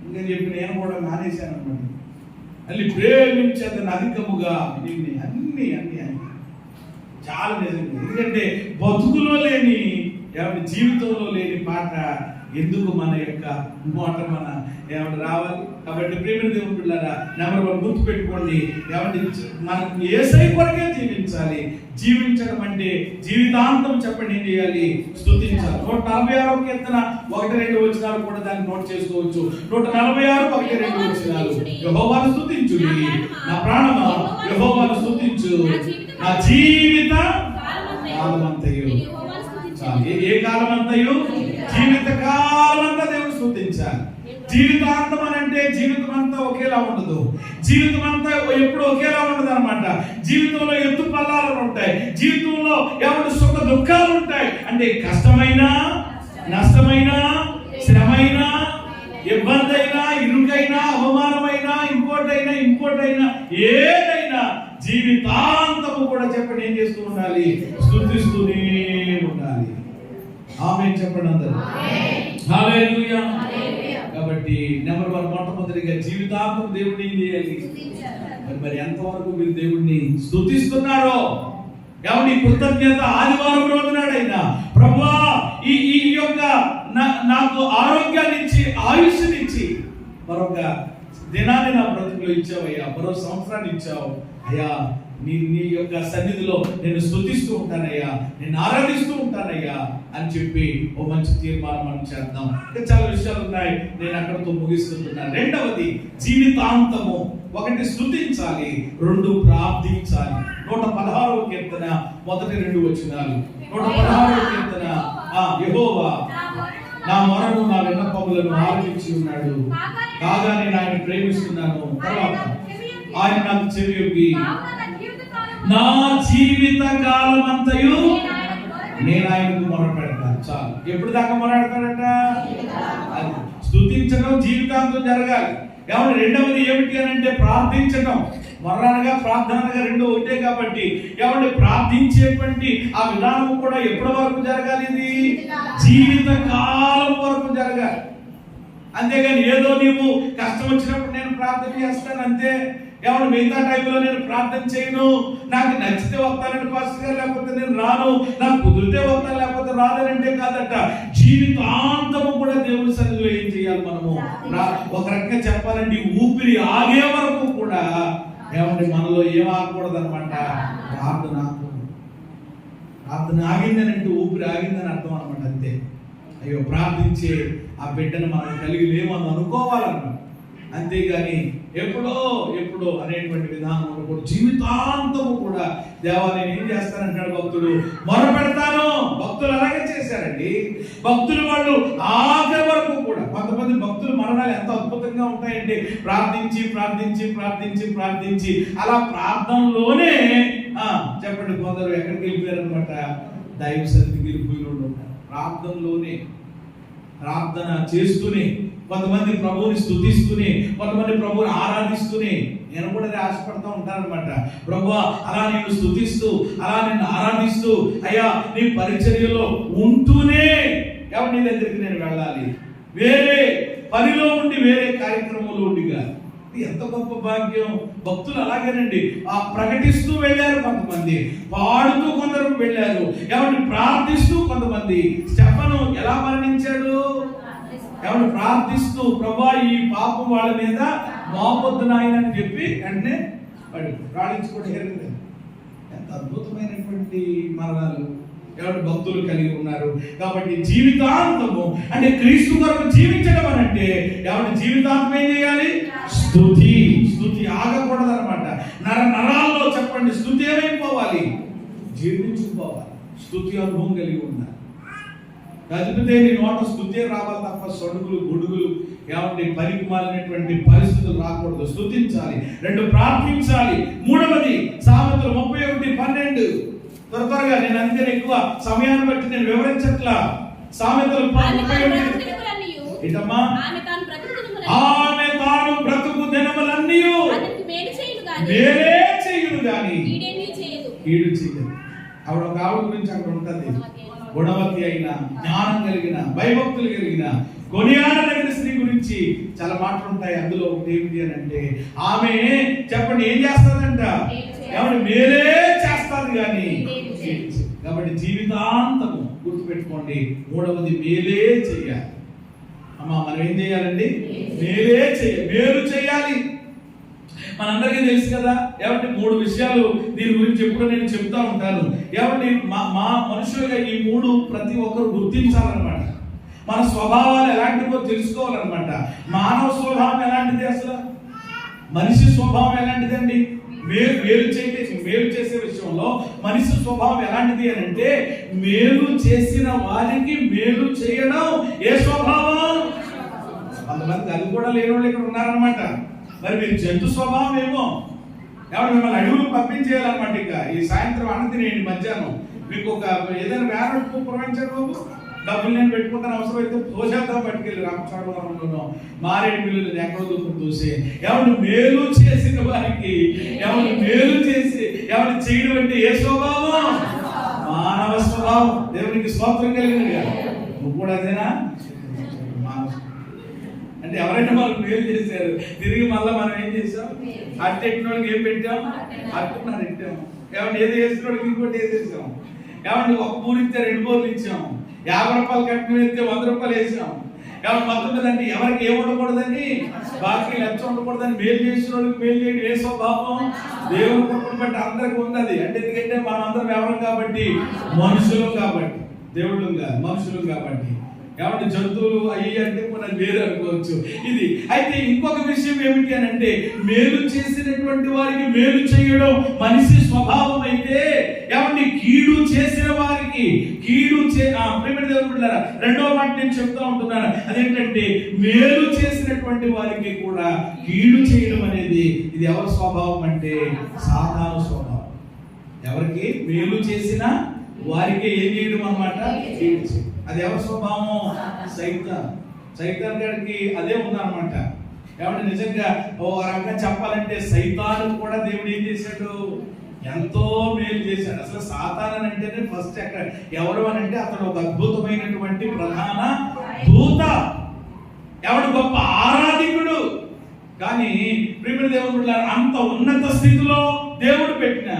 S1: ఇంకని చెప్పి నేను కూడా మానేశాను అనమాట. మళ్ళీ ప్రేమించేదని అధికముగా నిన్ను అన్ని అన్ని అని చాలా నిజంగా. ఎందుకంటే బతుకులో లేని జీవితంలో లేని పాట ఎందుకు మన యొక్క మాట మన ఏమంటే రావాలి. కాబట్టి ప్రేమ దేవుని పిల్లరా, నెంబర్ వన్ గుర్తు పెట్టుకోండి, ఏమంటే మనం యేసయ్య కొరకే జీవించాలి. జీవించడం అంటే జీవితాంతం చెప్పండి ఏం చేయాలి? స్తుతించాలి. 146వ కీర్తన 1-2 వచనాలు కూడా దాన్ని నోట్ చేసుకోవచ్చు. 146 1-2 వచనాలు, యెహోవాను స్తుతించుడి నా ప్రాణమా, యెహోవాను స్తుతించు నా జీవిత కాలమంతయు. ఏ కాలమంతయు? జీవిత కాలమంతా దేవుడు స్తుతించాలి. జీవితాంతం అని అంటే జీవితం అంతా ఒకేలా ఉండదు. జీవితం అంతా ఎప్పుడు ఒకేలా ఉండదు అనమాట. జీవితంలో ఎత్తు పల్లాలు ఉంటాయి. జీవితంలో ఎవరి సుఖ దుఃఖాలు ఉంటాయి. అంటే కష్టమైనా, నష్టమైనా, శ్రమైనా, ఇబ్బంది అయినా, ఇరుకైనా, అవమానమైనా, ఇంకోటైనా ఏదైనా జీవితాంతము కూడా చెప్పండి ఏం చేస్తూ ఉండాలి? స్తుతిస్తూనే ఉండాలి. ఆమేన్ చెప్పండి అందరూ. హల్లెలూయా. కాబట్టి నెంబర్ వన్, మొట్టమొదటిగా జీవితాంతం దేవుడిని ఏం చేయాలి? మరి ఎంతవరకు మీరు దేవుడిని స్తుతిస్తున్నారో, ఏమని కృతజ్ఞత ఆదివారం రోజునాడైనా ప్రభువా ఈ యొక్క నాకు ఆరోగ్యాన్ని ఇచ్చి ఆయుష్నిచ్చి మరొక దినాన్ని నా బ్రతుకులో ఇచ్చావయ్యా, మరో సంవత్సరాన్ని ఇచ్చావు అయ్యా, నీ యొక్క సన్నిధిలో నేను స్తుతిస్తూ ఉంటానయ్యా, నేను ఆరాధిస్తూ ఉంటానయ్యా అని చెప్పి ఓ మంచి తీర్మానం మనం చేద్దాం. ఇంకా చాలా విషయాలు ఉన్నాయి, నేను అక్కడితో ముగిస్తున్నాను. రెండవది జీవితాంతము. 1 స్తుతించాలి, 2 ప్రార్థించాలి. 116వ కీర్తన 1-2 వచనాలు. 116వ కీర్తన, యెహోవా నా మొరను నా విన్నపములను ఆలకించి ఉన్నాడు, కాగా నేను ఆయన ప్రేమిస్తున్నాను. తర్వాత ఆయన నాకు చెవియొగ్గి నా జీవిత కాలం అంతయు నేను ఆయనకు మొరపెడతాను. చాలు. ఎప్పుడు దాకా మొరపెడతాడట? అది స్తుతించడం జీవితాంతం జరగాలి. కాబట్టి రెండవది ఏమిటి అని అంటే ప్రార్థించడం. మొర్రనగా ప్రార్థనగా రెండు ఒకటే కాబట్టి ఏమంటే ప్రార్థించేటువంటి ఆ విధానం కూడా ఎప్పటి వరకు జరగాలి? ఇది జీవిత కాలం వరకు జరగాలి. అంతేగాని ఏదో నీవు కష్టం వచ్చినప్పుడు నేను ప్రార్థన చేస్తాను అంతే, ఏమన్నా మిగతా టైంలో నేను ప్రార్థన చేయను, నాకు నచ్చితే వస్తానండి పాస్టర్ గారు, లేకపోతే నేను రాను, నాకు కుదిరితే వస్తాను లేకపోతే రాదనంటే కాదట. జీవితాంతము కూడా దేవుని సన్నిధిలో ఏం చేయాలి మనము? ఒక రకంగా చెప్పాలంటే ఊపిరి ఆగే వరకు కూడా ఏమంటే మనలో ఏం ఆగకూడదు అనమాట. ప్రార్థన ఆగిందని అంటే ఊపిరి ఆగిందని అర్థం అనమాట. అంతే. అయ్యో ప్రార్థించే ఆ బిడ్డను మనం కలిగి లేమని అనుకోవాలన్నమాట. అంతేగాని ఎప్పుడో అనేటువంటి విధానంలో కూడా జీవితాంతము కూడా దేవా నేను ఏం చేస్తానంటాడు భక్తుడు, మొరపెడతాను. భక్తులు అలాగే చేశారండి. భక్తులు వాళ్ళు ఆఖరి వరకు కూడా, కొంతమంది భక్తుల మరణాలు ఎంత అద్భుతంగా ఉంటాయండి. ప్రార్థించి ప్రార్థించి ప్రార్థించి ప్రార్థించి అలా ప్రార్థనలోనే చెప్పండి, కొందరు ఎక్కడికి వెళ్ళిపోయారు అనమాట, దైవ సన్నిధికి వెళ్ళిపోయిన వాళ్ళు ఉంటారు. ప్రార్థన చేస్తూనే, కొంతమంది ప్రభువుని స్తుతిస్తూనే, కొంతమంది ప్రభువుని ఆరాధిస్తూనే, నేను కూడా ఆశపడతా ఉంటానన్నమాట. ప్రభువా అలా నేను స్తుతిస్తూ, అలా నిన్ను ఆరాధిస్తూ, అయ్యా నీ పరిచర్యలో ఉంటూనే ఎవరి నీ దగ్గరికి నేను వెళ్ళాలి. వేరే పనిలో ఉండి, వేరే కార్యక్రమంలో ఉండి కాదు. ఎంత గొప్ప భాగ్యం. భక్తులు అలాగేనండి, ప్రకటిస్తూ వెళ్ళారు కొంతమంది, పాడుతూ కొందరు వెళ్ళారు, ఎవరిని ప్రార్థిస్తూ కొంతమంది. స్టెఫను ఎలా మరణించాడు? ఎవరు ప్రార్థిస్తూ, ప్రభా ఈ పాపం వాళ్ళ మీద మోపొద్దు నాయన అని చెప్పి వెంటనే వాడు ప్రార్థించుకోవడం. ఎంత అద్భుతమైనటువంటి మరణాలు ఎవరు భక్తులు కలిగి ఉన్నారు. కాబట్టి జీవితాంతము అంటే క్రీస్తు కొరకు జీవించడం అని అంటే ఎవరి జీవితాంతం ఏం చేయాలి? స్తుతి ఆగకూడదు అనమాట. నరాల్లో చెప్పండి, స్తుతి ఏమైపోవాలి? జీర్ణించుకోవాలి. స్తుతి అనుభవం కలిగి ఉన్నారు. గదిపితే నీ నోట స్తుతే రావాలి తప్ప సడుగులు గొడుగులు ఏమంటే పనికి మాలినటువంటి పరిస్థితులు రాకూడదు. స్తుతించాలి. 2 ప్రార్థించాలి. 3వది సామెతలు 31:12. త్వరగా నేను అందుకని ఎక్కువ సమయాన్ని బట్టి నేను వివరించట్లా. సామెతలు 31 ఏంటమ్మా? ఆమె తాను బ్రతుకు దినములన్నీ మేలే చేయును గాని కీడు చేయదు. ఆవిడ ఒక ఆవిడ గురించి అక్కడ ఉంటుంది. గుణవతి అయిన, జ్ఞానం కలిగిన, భయభక్తులు కలిగిన, కొనియాడదగిన స్త్రీ గురించి చాలా మాటలు ఉంటాయి. అందులో ఒకటి ఏమిటి అని అంటే, ఆమె చెప్పండి ఏం చేస్తాదంట? ఎవరు మేలే చేస్తారు కానీ. కాబట్టి జీవితాంతము గుర్తుపెట్టుకోండి, 3వది మేలే చెయ్యాలి. అమ్మా మనం ఏం చేయాలండి? మేలు చేయాలి. మనందరికీ తెలుసు కదా. ఏమంటే 3 విషయాలు దీని గురించి ఎప్పుడు నేను చెప్తా ఉంటాను. ఏమంటే మా మనుషులుగా ఈ 3 ప్రతి ఒక్కరు గుర్తించాలన్నమాట. మన స్వభావాలు ఎలాంటివో తెలుసుకోవాలన్నమాట. మానవ స్వభావం ఎలాంటిది? అసలు మనిషి స్వభావం ఎలాంటిదండి? మేలు చేసే విషయంలో మనిషి స్వభావం ఎలాంటిది అని అంటే, మేలు చేసిన వారికి మేలు చేయడం ఏ స్వభావం? కొంతమంది అది కూడా లేని వాళ్ళు ఇక్కడ ఉన్నారనమాట. మరి మీరు జంతు స్వభావం ఏమో. ఎవరు మిమ్మల్ని అడవులు పంపించేయాలన్నమాట. ఇక ఈ సాయంత్రం అన్నం తినేయండి, మధ్యాహ్నం మీకు ఒక ఏదైనా వ్యాన్ పురమించారు బాబు, డబ్బులు నేను పెట్టుకుంటాను, అవసరమైతే తోసేద్దాం పట్టుకెళ్ళి రామచోడవరంలోనో మారేడు మిల్లు ఎక్కడో దూరం తోసి. ఎవరు మేలు చేసిన వారికి, ఎవరు మేలు చేసి ఎవరు చేయడం అంటే ఏ స్వభావం? మానవ స్వభావం. దేవునికి స్తోత్రం కలిగినగా. నువ్వు కూడా అదేనా? అంటే ఎవరైనా మనకు మేలు చేశారు, తిరిగి మళ్ళీ మనం ఏం చేసాం? అట్టెట్టినోడికి ఏం పెట్టాం? అట్టున్నారు పెట్టాం. ఏమంటే ఏదో వేసినోడికి ఇంకోటి వేసేసాం. ఏమంటే 1 బూరు ఇస్తే 2 బూర్లు ఇచ్చాం. 50 రూపాయలు కట్టిన ఇస్తే 100 రూపాయలు వేసాం. కాబట్టి మొత్తం అంటే ఎవరికి ఏం ఉండకూడదని, బాకీ లెచ్చ ఉండకూడదని మేలు చేసిన వాళ్ళకి మేలు చేయడం ఏ స్వభావం? దేవుని కృపను బట్టి అందరికి ఉన్నది. అంటే ఎందుకంటే మనం అందరం ఎవరు కాబట్టి? మనుషులు కాబట్టి. దేవుళ్ళు కాదు, మనుషులు కాబట్టి. కాబట్టి జంతువులు అయ్యి అంటే మనం వేరు అనుకోవచ్చు. ఇది అయితే ఇంకొక విషయం ఏమిటి అని అంటే, మేలు చేసినటువంటి వారికి మేలు చేయడం మనిషి స్వభావం అయితే, ఏమంటే కీడు చేసిన వారికి కీడు రెండవ మాట నేను చెప్తా ఉంటున్నాను. అదేంటంటే మేలు చేసినటువంటి వారికి కూడా కీడు చేయడం అనేది ఇది ఎవరి స్వభావం అంటే సాతాను స్వభావం. ఎవరికి మేలు చేసిన వారికి ఏం చేయడం అన్నమాట? అది ఎవరి స్వభావం? సైతాన్ గారికి అదే ఉందన్నమాట. ఏమంటే నిజంగా ఓ రకంగా చెప్పాలంటే సైతాను కూడా దేవుడు ఏం చేశాడు? ఎంతో మేలు చేశాడు. అసలు సాతాను అంటేనే ఫస్ట్ ఎక్కడ ఎవరు అని అంటే అతడు ఒక అద్భుతమైనటువంటి ప్రధాన దూత, ఎవడు గొప్ప ఆరాధికుడు. కానీ ప్రియమైన దేవుని బిడ్డలారా, అంత ఉన్నత స్థితిలో దేవుడు పెట్టిన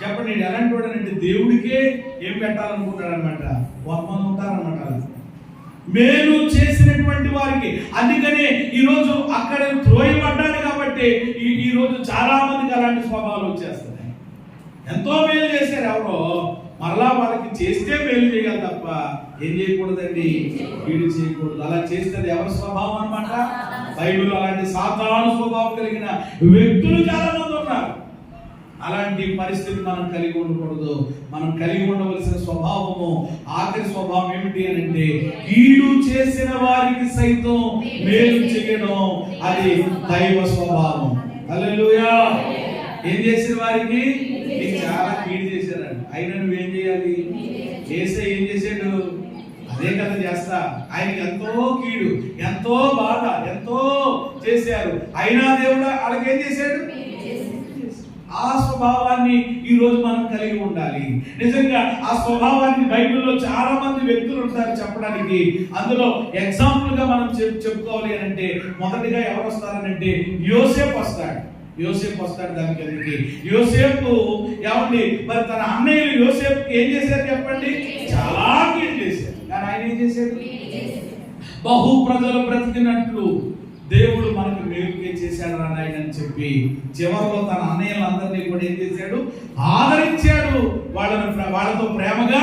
S1: చెప్పండి ఎలాంటి వాడు అంటే దేవుడికే ఏం పెట్టాలనుకుంటాడు అనమాట. 100 మంది ఉంటారనమాట మేలు చేసినటువంటి వారికి. అందుకనే ఈరోజు అక్కడ త్రోయబడ్డాడు కాబట్టి ఈరోజు చాలా మందికి అలాంటి స్వభావాలు వచ్చేస్తున్నాయి. ఎంతో మేలు చేశారు ఎవరో, మరలా వాళ్ళకి చేస్తే మేలు చేయాలి తప్ప ఏం చేయకూడదండి, వీడు చేయకూడదు. అలా చేస్తే ఎవరి స్వభావం అనమాట. బైబిల్ అలాంటి సాతాను స్వభావం కలిగిన వ్యక్తులు చాలా మంది ఉన్నారు. అలాంటి పరిస్థితి మనం కలిగి ఉండకూడదు. మనం కలిగి ఉండవలసిన స్వభావము, ఆఖరి స్వభావం ఏమిటి అని అంటే కీడు చేసిన వారికి సైతం మేలు చేయడం. అది దైవ స్వభావం. హల్లెలూయా. ఏం చేసిన వారికి చాలా కీడు చేశారు, అయినా నువ్వేం చేయాలి? యేసయ్య ఏం చేశాడు? అదే కదా చేస్తా. ఆయనకి ఎంతో కీడు, ఎంతో బాధ, ఎంతో చేశారు, అయినా దేవుడు వాళ్ళకేం చేశాడు? ఆ స్వభావాన్ని ఈ రోజు మనం కలిగి ఉండాలి. నిజంగా ఆ స్వభావాన్ని బైబిల్లో చాలా మంది వ్యక్తులు ఉంటారు చెప్పడానికి. అందులో ఎగ్జాంపుల్ గా మనం చెప్పుకోవాలి అని అంటే మొదటిగా ఎవరు వస్తారనంటే యోసేపు వస్తాడు. యోసేపు వస్తాడు. దానికి ఎందుకు యోసేపు ఏమండి మరి తన అన్నయ్యలు యోసేపుకి ఏం చేశారు చెప్పండి? చాలా కీడు చేశారు. కానీ ఆయన ఏం చేశాడు? బహు ప్రజలు బ్రతికినట్లు దేవుడు మనకు మేలుకే చేశాడు రా నాయన అని చెప్పి చివరిలో తన అన్నయ్యలందరినీ కూడా ఏం చేశాడు? ఆదరించాడు. వాళ్ళతో ప్రేమగా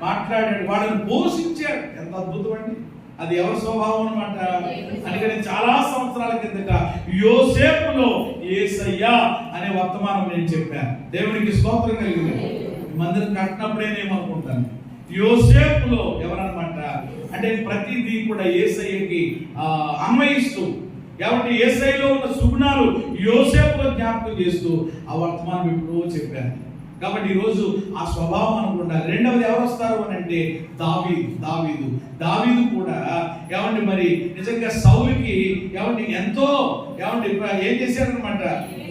S1: మాట్లాడాడు, వాళ్ళని పోషించాడు. ఎంత అద్భుతం అండి! అది ఎవరి స్వభావం అన్నమాట. అందుకని చాలా సంవత్సరాల కిందట యోసేపులో యేసయ్య అనే వర్తమానం నేను చెప్పాను. దేవునికి స్తోత్రం కలిగింది. మందిరం కట్టినప్పుడేనేమనుకుంటాను యోసేపులో ఎవరన్నమాట అంటే ప్రతిదీ కూడా యేసయ్యకి అన్వయిస్తూ కాబట్టి యేసయ్యలో ఉన్న సుగుణాలు యోసేపులో జ్ఞాపకం చేస్తూ ఆ వర్తమానం ఎప్పుడో చెప్పాను. కాబట్టి ఈరోజు ఆ స్వభావం అనుకుంటారు. రెండవది ఎవరు వస్తారు అని అంటే దావీదు కూడా ఏమండి మరి నిజంగా సౌలుకి ఏమండి ఎంతో ఏమండి ఏం చేశారనమాట,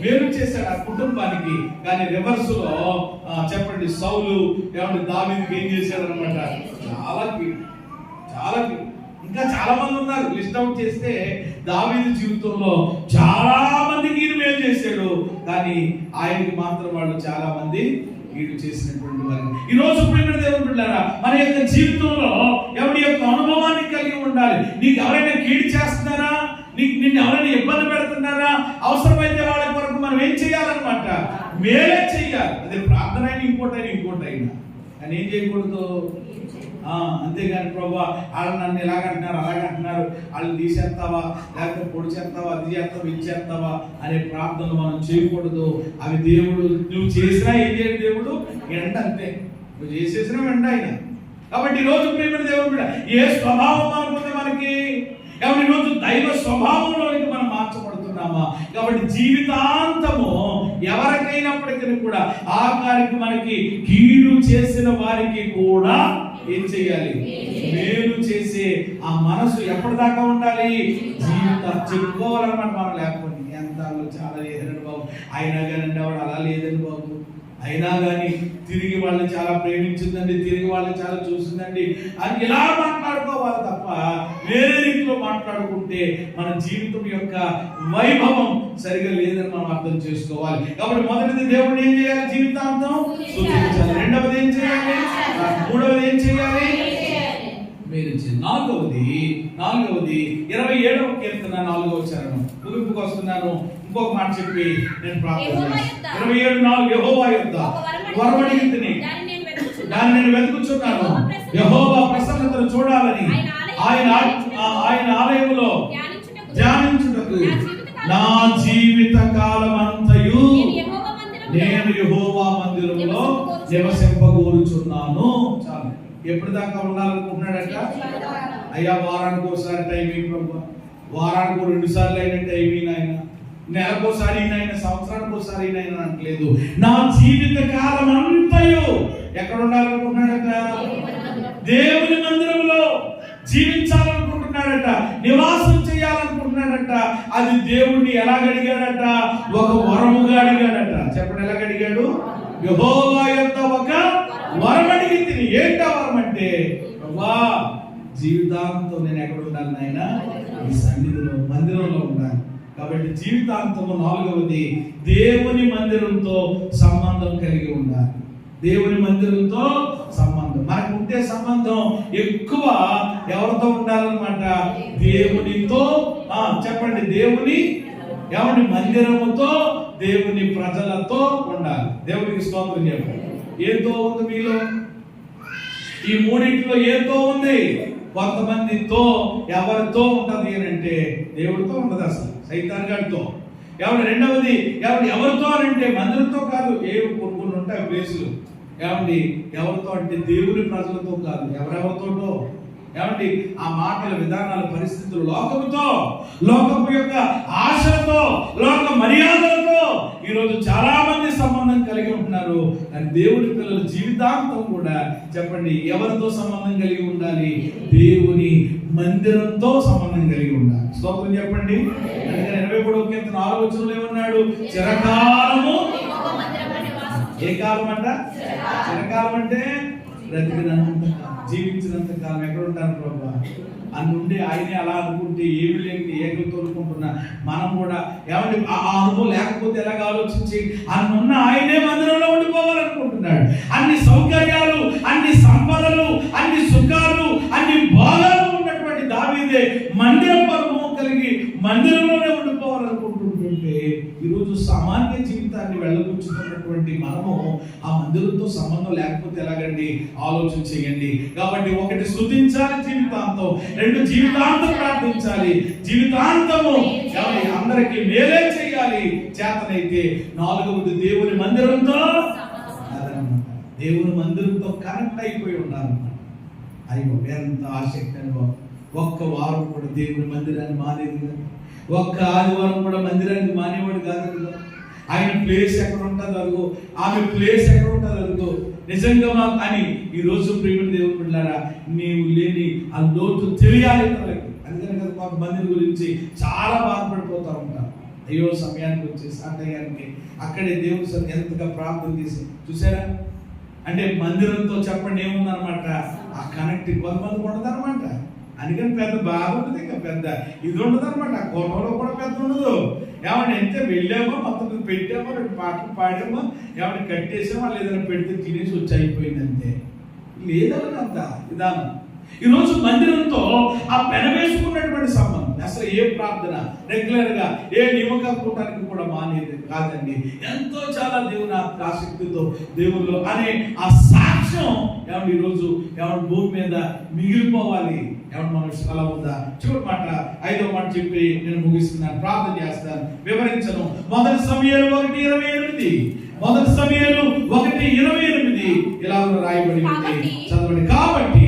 S1: మేలు చేశాడు ఆ కుటుంబానికి. కానీ రివర్స్ లో చెప్పండి సౌలు ఏమండి దావీదుకి ఏం చేశారనమాట? చాలా ఇంకా చాలా మంది ఉన్నారు. లిస్ట్ అవుట్ చేస్తే దావీదు జీవితంలో చాలా మందికి ఈయన మేలు చేశాడు, కానీ ఆయనకి మాత్రం వాళ్ళు చాలా మంది కీడు చేసినటువంటి వారు. ఈ రోజు ప్రియమైన దేవుని బిడ్డలారా, మన యొక్క జీవితంలో ఎవరి యొక్క అనుభవాన్ని కలిగి ఉండాలి. నీకు ఎవరైనా కీడు చేస్తున్నారా, నిన్ను ఎవరైనా ఇబ్బంది పెడుతున్నారా, అవసరమైతే వాళ్ళ కొరకు మనం ఏం చేయాలన్నమాట? మేలే చెయ్యాలి. అదే ప్రార్థన అయినా ఇంకోటైనా కానీ ఏం చేయకూడదు. అంతేగాని ప్రభా వాళ్ళు నన్ను ఎలాగంటున్నారు అలాగంటున్నారు, వాళ్ళు తీసేస్తావా లేకపోతే పొడి చేస్తావా, అది చేస్తావా, ఇది చేస్తావా అనే ప్రార్థనలు మనం చేయకూడదు. అవి దేవుడు నువ్వు చేసినా ఏం చేయడు దేవుడు? ఎండ అంతే, నువ్వు చేసేసినా వెంట ఆయన. కాబట్టి ఈరోజు ప్రియమైన దేవుడు కూడా ఏ స్వభావం అనుకుంటే మనకి కాబట్టి ఈరోజు దైవ స్వభావంలోకి మనం మార్చబడుతున్నామా? కాబట్టి జీవితాంతము ఎవరికైనప్పటికీ కూడా ఆఖరికి మనకి కీడు చేసిన వారికి కూడా ఏం చేయాలి? మేలు చేసే ఆ మనసు ఎప్పటిదాకా ఉండాలి? జీవితం చెప్పుకోవాలన్నమాట. మనం లేకపోతే ఎంత చాలా లేదండి బాబు, అయినా కానీ వాడు అలా లేదండి బాబు, అయినా కానీ తిరిగి వాళ్ళని చాలా ప్రేమించిందండి, తిరిగి వాళ్ళని చాలా చూసిందండి అని ఇలా మాట్లాడుకోవాలి తప్ప వేరే రీతిలో మాట్లాడుకుంటే మన జీవితం యొక్క వైభవం సరిగా లేదని మనం అర్థం చేసుకోవాలి. కాబట్టి మొదటిది దేవుడు ఏం చేయాలి? జీవితాంతం స్తుతించాలి. రెండవది ఏం చేయాలి? మూడవది ఏం చేయాలి? మీరు నాలుగవది 27వ కీర్తన 4వ చరణం ముగింపుకు వస్తున్నాను. ఇంకొక మాట చెప్పి నేను ప్రార్థన చేస్తాను. 27:4 యెహోవా యొద్ద వరమడిగితిని, దాన్ని నేను వెతుకుచున్నాను. యెహోవా ప్రసన్నతను చూడాలని, ఆయన ఆలయములో ధ్యానించుటకు నా జీవిత కాలమంతయు నేను యెహోవా మందిరములో నివసింపగోరుచున్నాను. చాలు. ఎప్పుడు దాకా ఉండాలనుకుంటున్నాడట? అయ్యా వారానికి ఒకసారి టైం ప్రభు, వారానికి 2 సార్లు అయిన టైం ఆయన, నెలకోసారి అయినా, సంవత్సరానికి ఒకసారి అయినా అంటలేదు. నా జీవిత కాలం అంతయు ఎక్కడ ఉండాలనుకుంటున్నాడట? దేవుని మందిరంలో జీవించాలనుకుంటున్నాడట, నివాసం చేయాలనుకుంటున్నాడట. అది దేవుణ్ణి ఎలాగడిగాడట? ఒక వరముగా అడిగాడట. చెప్పండి, ఎలాగడిగాడు? యెహోవా యొద్ద ఒక వరం అడిగితిని. ఏంటా వరం అంటే, ప్రభువా జీవితాంతం నేను ఎక్కడ ఉండాలి నాయన? ఈ సన్నిధిలో, మందిరంలో ఉండాలి. కాబట్టి జీవితాంతము నాలుగవది దేవుని మందిరంతో సంబంధం కలిగి ఉండాలి. దేవుని మందిరంతో సంబంధం. మనకు ఉంటే సంబంధం ఎక్కువ ఎవరితో ఉండాలన్నమాట? దేవునితో. చెప్పండి, దేవుని మందిరముతో, దేవుని ప్రజలతో ఉండాలి. దేవునికి స్తోత్రం చెప్పండి. ఏదో ఉంది మీలో, ఈ మూడింటిలో ఏదో ఉంది. కొంతమందితో ఎవరితో ఉంటది అని అంటే దేవుడితో ఉండదు, అసలు సైతాన్ గారితో. రెండవది ఎవరితో అని అంటే మందిరంతో కాదు, కొన్ని ఉంటాయి ప్లేసులు. ఎవరితో అంటే దేవుని ప్రజలతో కాదు, ఎవరెవరితోటో. ఆ మాటల, విధానాల, పరిస్థితులు, లోకపు యొక్క ఆశలతో, లోక మర్యాదలతో ఈరోజు చాలా మంది సంబంధం కలిగి ఉంటున్నారు. కానీ దేవుని పిల్లల జీవితాంతం కూడా చెప్పండి, ఎవరితో సంబంధం కలిగి ఉండాలి? దేవుని మందిరంతో సంబంధం కలిగి ఉండాలి. స్తోత్రం చెప్పండి. అందుకని 23వ కీర్తన 6వ వచనంలో ఏమన్నాడు? చిరకాలము. ఏ కాలం అంట? చిరకాలం అంటే బ్రతికినంత, జీవించినంత కాలం. ఎక్కడ ఉంటాను ప్రభా అన్నుండి ఆయనే అలా అనుకుంటే ఏమి లేని ఏకలతో అనుకుంటున్నా మనం కూడా ఆ అనుభవం లేకపోతే ఎలాగ ఆలోచించి అన్నున్న ఆయనే మందిరంలో ఉండిపోవాలనుకుంటున్నాడు. అన్ని సౌకర్యాలు, అన్ని సంపదలు, అన్ని సుఖాలు, అన్ని భోగాలు ఉన్నటువంటి దావీదే మందిర పరమం కలిగి మందిరంలోనే ఉండిపోవాలనుకుంటుంటే ఈరోజు సామాన్య జీవితాన్ని వెళ్ళబుచ్చుతున్నటువంటి మనము ఆ మందిరంతో సంబంధం లేకపోతే ఎలాగండి? ఆలోచన చేయండి. కాబట్టి ఒకటి స్తుతించాలి జీవితాంతం, రెండు జీవితాంతం ప్రార్థించాలి, జీవితాంతము అందరికి మేలే చేయాలి చేతనైతే. నాలుగవది దేవుని మందిరంతో, దేవుని మందిరంతో కనెక్ట్ అయిపోయి ఉండాలన్నమాట. అయ్యో ఎంత ఆసక్తి అనుభవం. ఒక్క వారం కూడా దేవుని మందిరాన్ని మానేది కదా, ఒక్క ఆదివారం కూడా మందిరానికి మానేవాడు కాదు కదా. ఆయన ప్లేస్ ఎక్కడ ఉంటుంది అదిగో, ఆమె ప్లేస్ ఎక్కడ ఉంటుంది అదిగో. నిజంగా అని ఈరోజు ప్రియమైన దేవుని బిడ్డలారా, నీవు లేని ఆ లోటు తెలియాలి తనకి. అందుకని కదా కొంతమంది గురించి చాలా బాధపడిపోతూ ఉంటారు. అయ్యో సమయానికి వచ్చేసి అన్నయ్యానికి అక్కడే దేవుడు ఎంతగా ప్రార్థన చేసి చూసారా అంటే మందిరంతో చెప్పండి ఏముందనమాట? ఆ కనెక్టింగ్ కొంతమంది ఉండదనమాట. అందుకని పెద్ద బాధ ఉంటుంది, ఇంకా పెద్ద ఇది ఉండదు అనమాట. ఆ గొడవలో కూడా పెద్ద ఉండదు. ఎంత వెళ్ళామో, మొత్తం పెట్టామో, 2 పాటలు పాడామో, కట్టేసామో, వాళ్ళు ఏదైనా పెడితే తినేసి వచ్చి అయిపోయింది అంతే. లేదనంత విధానం. ఈరోజు మందిరంతో ఆ పెనవేసుకున్నటువంటి సంబంధం అసలు ఏ ప్రార్థన రెగ్యులర్ గా ఏ నియమక కూటానికి కూడా మానేది కాదండి. ఎంతో చాలా దేవుని ఆసక్తితో దేవుళ్ళు అనే ఆ సాక్ష్యం ఈరోజు భూమి మీద మిగిలిపోవాలి. మనుషులు అలా ఉందా? చివరి మాట 5వ మాట చెప్పి నేను ముగిస్తున్నాను, ప్రార్థన చేస్తాను, వివరించను. మొదటి సమయాలు 1:28, మొదటి సమయాలు 1:28 ఇలా రాయబడి ఉంది, చదవండి. కాబట్టి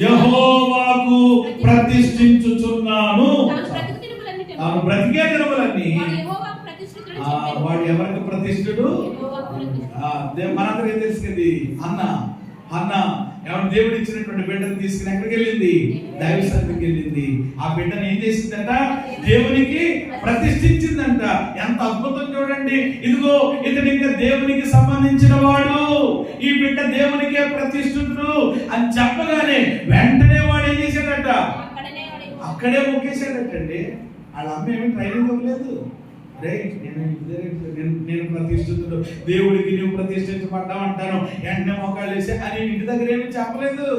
S1: యెహోవాకు ప్రతిష్ఠించుచున్నాను. బ్రతికే దినములన్నీ వాడు ఎవరికి ప్రతిష్ఠుడు? మనందరికీ తెలుసు కదా. అన్న దేవుడు ఇచ్చినటువంటి బిడ్డను తీసుకుని ఎక్కడికి వెళ్ళింది? దైవ సన్నిధికి వెళ్ళింది. ఆ బిడ్డను ఏం చేసిందంట? దేవునికి ప్రతిష్ఠించిందంట. ఎంత అద్భుతం చూడండి. ఇదిగో ఇతడు ఇంకా దేవునికి సంబంధించిన వాడు, ఈ బిడ్డ దేవునికే ప్రతిష్ఠితుడు అని చెప్పగానే వెంటనే వాడు ఏం చేశాడట? అక్కడే మొక్కేశాడటండి. వాళ్ళ అమ్మ ఏమి ట్రైనింగ్ ఇవ్వలేదు. నేను ప్రతిష్ఠితుడు, దేవుడికి నువ్వు ప్రతిష్ఠించబడ్డావు అంటాను, వెంటనే మోకాళ్ళు వేసి అని ఇంటి దగ్గర ఏమి చెప్పలేదు.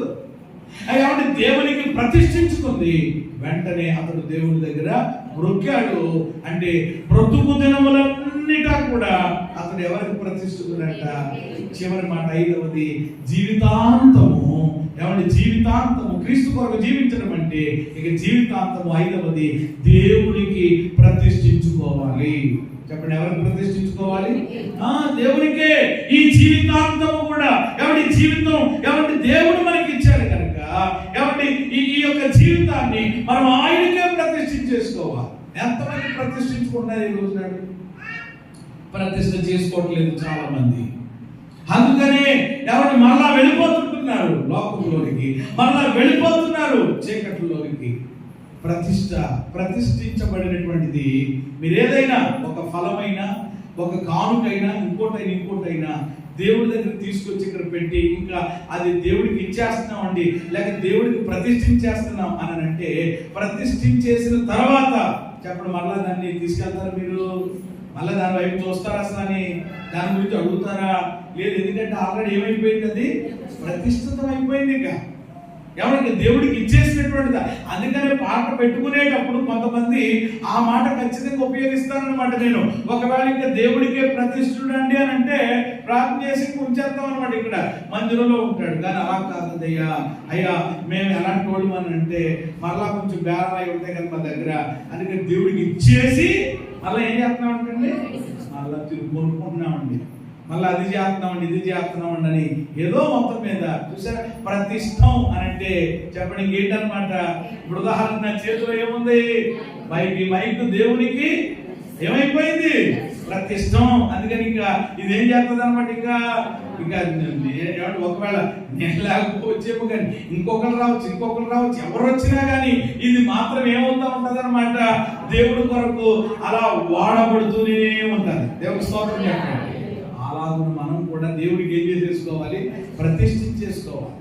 S1: కాబట్టి దేవునికి ప్రతిష్ఠించుకుంది. వెంటనే అతడు దేవుడి దగ్గర మొక్కాడు. అంటే బ్రతుకు దినములన్నిటా కూడా అతడు ఎవరికి ప్రతిష్ఠితుడంట? చివరి మాట 5వది జీవితాంతము. జీవితాంతము క్రీస్తు కొరకు జీవించడం అంటే ఇక జీవితాంతము 5వది దేవునికి ప్రతిష్ఠించుకోవాలి. చెప్పండి, ఎవరికి ప్రతిష్ఠించుకోవాలి? దేవునికే. ఈ జీవితాంతము కూడా జీవితం దేవుడు మనకి ఇచ్చాడు కనుక ఈ యొక్క జీవితాన్ని మనం ఆయనకే ప్రతిష్ఠించేసుకోవాలి. ఎంతమంది ప్రతిష్ఠించుకుంటున్నారు ఈ రోజు నాడు? ప్రతిష్ఠ చేసుకోవట్లేదు చాలా మంది. అందుకనే మళ్ళా వెళ్ళిపోతుంటున్నారు లోకంలోనికి, మళ్ళా వెళ్ళిపోతున్నారు చీకట్లోనికి. ప్రతిష్ఠించబడినటువంటిది మీరు ఏదైనా ఒక ఫలమైనా, ఒక కానుకైనా, ఇంకోటైనా దేవుడి దగ్గర తీసుకొచ్చి ఇక్కడ పెట్టి ఇంకా అది దేవుడికి ఇచ్చేస్తున్నామండి, లేక దేవుడికి ప్రతిష్ఠించేస్తున్నాం అని అంటే, ప్రతిష్ఠించేసిన తర్వాత చెప్పండి మళ్ళా దాన్ని తీసుకెళ్తారా మీరు? మళ్ళీ దాని వైపు చూస్తారా అసలు అని? దాని గురించి అడుగుతారా? లేదు, ఎందుకంటే ఆల్రెడీ ఏమైపోయింది, అది ప్రతిష్ఠితం అయిపోయింది. ఇక ఎవరికి దేవుడికి ఇచ్చేసినటువంటిది. అందుకనే పాట పెట్టుకునేటప్పుడు కొంతమంది ఆ మాట ఖచ్చితంగా ఉపయోగిస్తారనమాట. నేను ఒకవేళ ఇంకా దేవుడికే ప్రతిష్ఠుడండి అని అంటే ప్రార్థన చేసి ఉంచేస్తాం అనమాట. ఇక్కడ మందిరంలో ఉంటాడు, కానీ అలా కాదు అయ్యా మేము ఎలాంటి వాళ్ళు అని అంటే మళ్ళా కొంచెం బేరం అయి ఉంటాయి కదా మా దగ్గర, అందుకని దేవుడికి ఇచ్చేసి మళ్ళీ ఏం చేస్తున్నామంటే మళ్ళీ తిరిగి కొనుక్కుంటున్నామండి, మళ్ళీ అది చేస్తున్నామండి ఇది చేస్తున్నామండి అని ఏదో మొత్తం మీద చూసారా ప్రతిష్టం అని అంటే చెప్పండి ఇంకేంటనమాట. ఇప్పుడు ఉదాహరణ నా చేతిలో ఏముంది, మైక్ దేవునికి ఏమైపోయింది ప్రతిష్టం. అందుకని ఇంకా ఇదేం చేస్తుంది అనమాట. ఇంకా ఒకవేళ నేను లేకపోవచ్చేమో కానీ ఇంకొకరు రావచ్చు ఎవరు వచ్చినా కానీ ఇది మాత్రం ఏమవుతా ఉంటది అనమాట, దేవుడి కొరకు అలా వాడబడుతూనే ఉంటది. దేవుడి స్తోత్రం చెప్పండి. అలాగే మనం కూడా దేవుడికి ఏం చేసేసుకోవాలి, ప్రతిష్ఠించేసుకోవాలి.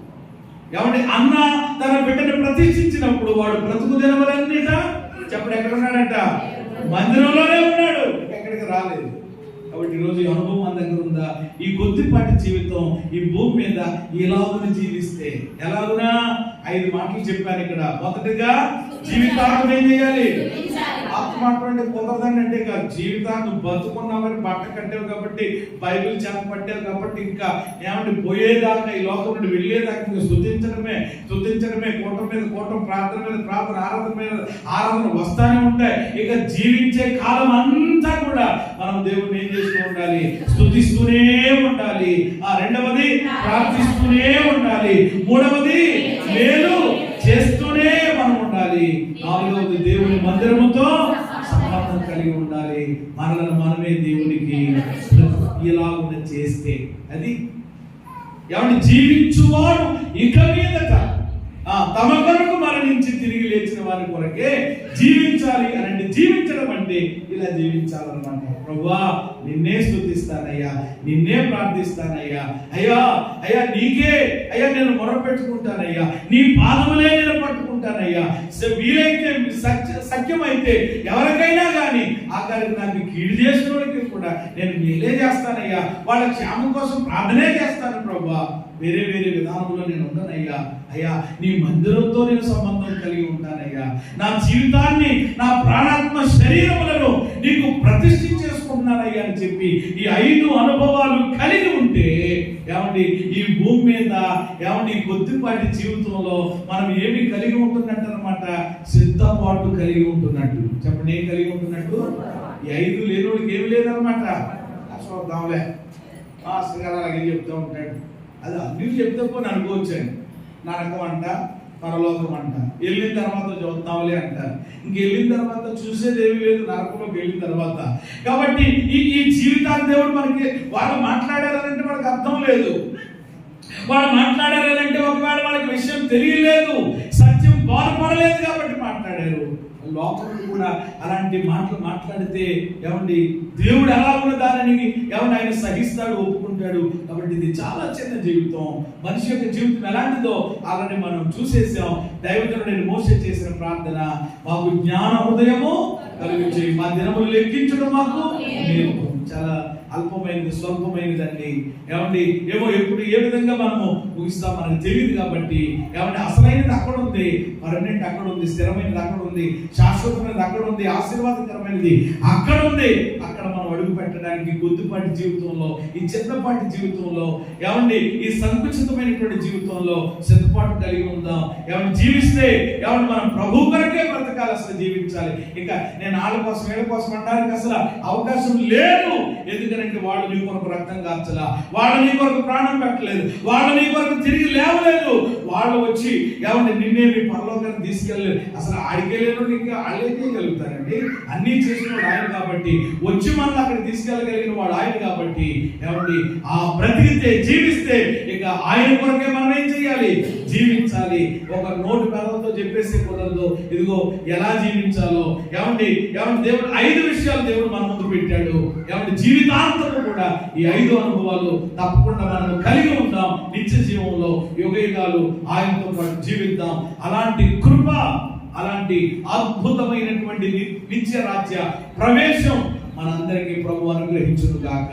S1: ఏమంటే అన్న తన బిడ్డను ప్రతిష్ఠించినప్పుడు వాడు బ్రతుకు దినములన్నీట చెప్పడు ఎక్కడ ఉన్నాడట, మందిరంలోనే ఉన్నాడు, ఎక్కడికి రాలేదు. కాబట్టి ఈరోజు అనుభవం మన దగ్గర ఉందా? ఈ కొద్దిపాటి జీవితం ఈ భూమి మీద ఇలాగున జీవిస్తే ఎలాగునా 5 మాటలు చెప్పాను ఇక్కడ. మొదటిగా జీవితాన్ని ఏం చేయాలి, ఆత్మ అంటే కుదరదండి అంటే కాదు, జీవితాన్ని బతుకున్నామని బట్ట కట్టావు కాబట్టి, బైబిల్ చేత పట్టావు కాబట్టి, ఇంకా ఏమంటే పోయేదాకా ఈ లోకం నుండి వెళ్ళేదాకా ఇంకా స్తుతించడమే కూటం మీద కూటం, ప్రార్థన మీద ప్రార్థన, ఆరాధన మీద ఆరాధన వస్తానే ఉంటాయి. ఇక జీవించే కాలం అంతా కూడా మనం దేవుడిని ఏం చేస్తూ ఉండాలి, స్తుతిస్తూనే ఉండాలి. రెండవది ప్రార్థిస్తూనే ఉండాలి. మూడవది మేలు చేస్తూనే మనం ఉండాలి. నాలుగవది దేవుని మందిరముతో సంబంధం కలిగి ఉండాలి. మనమే దేవునికి ఇలాగున చేస్తే అది ఎవరిని జీవించువాడు ఇక మీదట తమ కొరకు మరణించి తిరిగి లేచిన వారి కొరకే జీవించాలి అని అంటే, జీవించడం అంటే ఇలా జీవించాలన్నమాట. ప్రభువా నిన్నే స్తుతిస్తానయ్యా, నిన్నే ప్రార్థిస్తానయ్యా, అయ్యా నీకే నేను మొరపెట్టుకుంటానయ్యా, నీ పాదములే నేను పట్టుకుంటానయ్యా. వీలైతే సత్యమైతే ఎవరికైనా కానీ ఆఖరికి నాకు కీడు చేసిన వాడికి కూడా నేను మేలే చేస్తానయ్యా, వాళ్ళ క్షేమం కోసం ప్రార్థనే చేస్తాను ప్రభువా. వేరే విధానంలో నేను ఉంటానయ్యా. అయ్యా నీ మందిరంతో నేను సంబంధం కలిగి ఉంటానయ్యా. నా జీవితాన్ని, నా ప్రాణాత్మ శరీరములను నీకు ప్రతిష్ఠించేసుకుంటున్నానయ్యా అని చెప్పి ఈ 5 అనుభవాలు కలిగి ఉంటే ఏమండి ఈ భూమి మీద ఏమండి కొద్దిపాటి జీవితంలో మనం ఏమి కలిగి ఉంటున్నట్టు సిద్ధపాటు కలిగి ఉంటున్నట్టు. చెప్పండి ఏం కలిగి ఉంటున్నట్టు? ఈ 5 లేనోడికి ఏమి లేదనమాట. చూద్దాంలే అలాగే చెప్తూ ఉంటాడు, అది అన్ని చెప్తే పోని అనుకోవచ్చండి. నరకం అంట, పరలోకం అంట, వెళ్ళిన తర్వాత చూద్దాంలే అంటారు. ఇంకెళ్ళిన తర్వాత చూసేది ఏమి లేదు నరకంలోకి వెళ్ళిన తర్వాత. కాబట్టి ఈ జీవితాన్ని దేవుడు మనకి వాళ్ళు మాట్లాడారంటే మనకు అర్థం లేదు. వాళ్ళు మాట్లాడారంటే ఒకవేళ వాళ్ళకి విషయం తెలియలేదు, సత్యం బాధపడలేదు కాబట్టి మాట్లాడారు. లోకంలో కూడా అలాంటి మాటలు మాట్లాడితే ఏమండి దేవుడు ఎలా ఉన్న దానిని ఏమన్నా ఆయన సహిస్తాడు, ఒప్పుకుంటాడు. కాబట్టి ఇది చాలా చిన్న జీవితం. మనిషి యొక్క జీవితం ఎలాంటిదో అలానే మనం చూసేసాం. దైవజనుడు మోసే చేసిన ప్రార్థన, మాకు జ్ఞాన హృదయము కలిగించి మా దినములు లెక్కించడం మాకు నేర్పు. చాలా అల్పమైనది, స్వల్పమైనదండి. ఏమండి ఎప్పుడు ఏ విధంగా మనము ముగిస్తాం మనకు తెలియదు. కాబట్టి ఏమంటే అసలైనది అక్కడ ఉంది, పర్మనెంట్ అక్కడ ఉంది, స్థిరమైనది అక్కడ ఉంది, శాశ్వతమైనది అక్కడ ఉంది, ఆశీర్వాదకరమైనది అక్కడ ఉంది. అక్కడ మనం అడుగు పెట్టడానికి కొద్దిపాటి జీవితంలో, ఈ చిన్నపాటి జీవితంలో ఏమండి ఈ సంకుచితమైనటువంటి జీవితంలో సిద్ధపాటు కలిగి ఉందాం. ఏమన్నా జీవిస్తే ఏమన్నా మనం ప్రభు కొరకే బ్రతకాలి, అసలు జీవించాలి. ఇంకా నేను వాళ్ళ కోసం వీళ్ళ కోసం అనడానికి అసలు అవకాశం లేదు. ఎందుకంటే వాళ్ళు నీ కొరకు రక్తం కార్చలా, వాళ్ళు నీ కొరకు ప్రాణం పెట్టలేదు, వాళ్ళు నీ కొరకు తిరిగి లేవలేదు. వాళ్ళు వచ్చి ఏమంటే నిన్నేమి పరలోకాన్ని తీసుకెళ్ళలేదు. అసలు ఆడికెళ్ళేను ఇంకా వాళ్ళే చేయగలుగుతారండి. అన్నీ చేసినవాడు ఆయన కాబట్టి, వచ్చి మనం అక్కడ తీసుకెళ్ళగలిగిన వాడు ఆయన కాబట్టి ఏమండి ఆ బ్రతికితే జీవిస్తే ఇక ఆయన కొరకే మనం ఏం చేయాలి, జీవించాలి. ఒక నోటి పెదవులతో చెప్పేసి కుదరదు. ఇదిగో ఎలా జీవించాలో ఏమండి దేవుడు 5 విషయాలు దేవుడు మన ముందు పెట్టాడు. ఏమండి జీవితాంతం కూడా ఈ 5 అనుభవాలు తప్పకుండా మనం కలిగి ఉందాం. నిత్య జీవంలో యుగయుగాలు ఆయనతో పాటు జీవిద్దాం. అలాంటి కృప, అలాంటి అద్భుతమైనటువంటి నిత్య రాజ్య ప్రవేశం మనందరికీ ప్రభు అనుగ్రహించును గాక.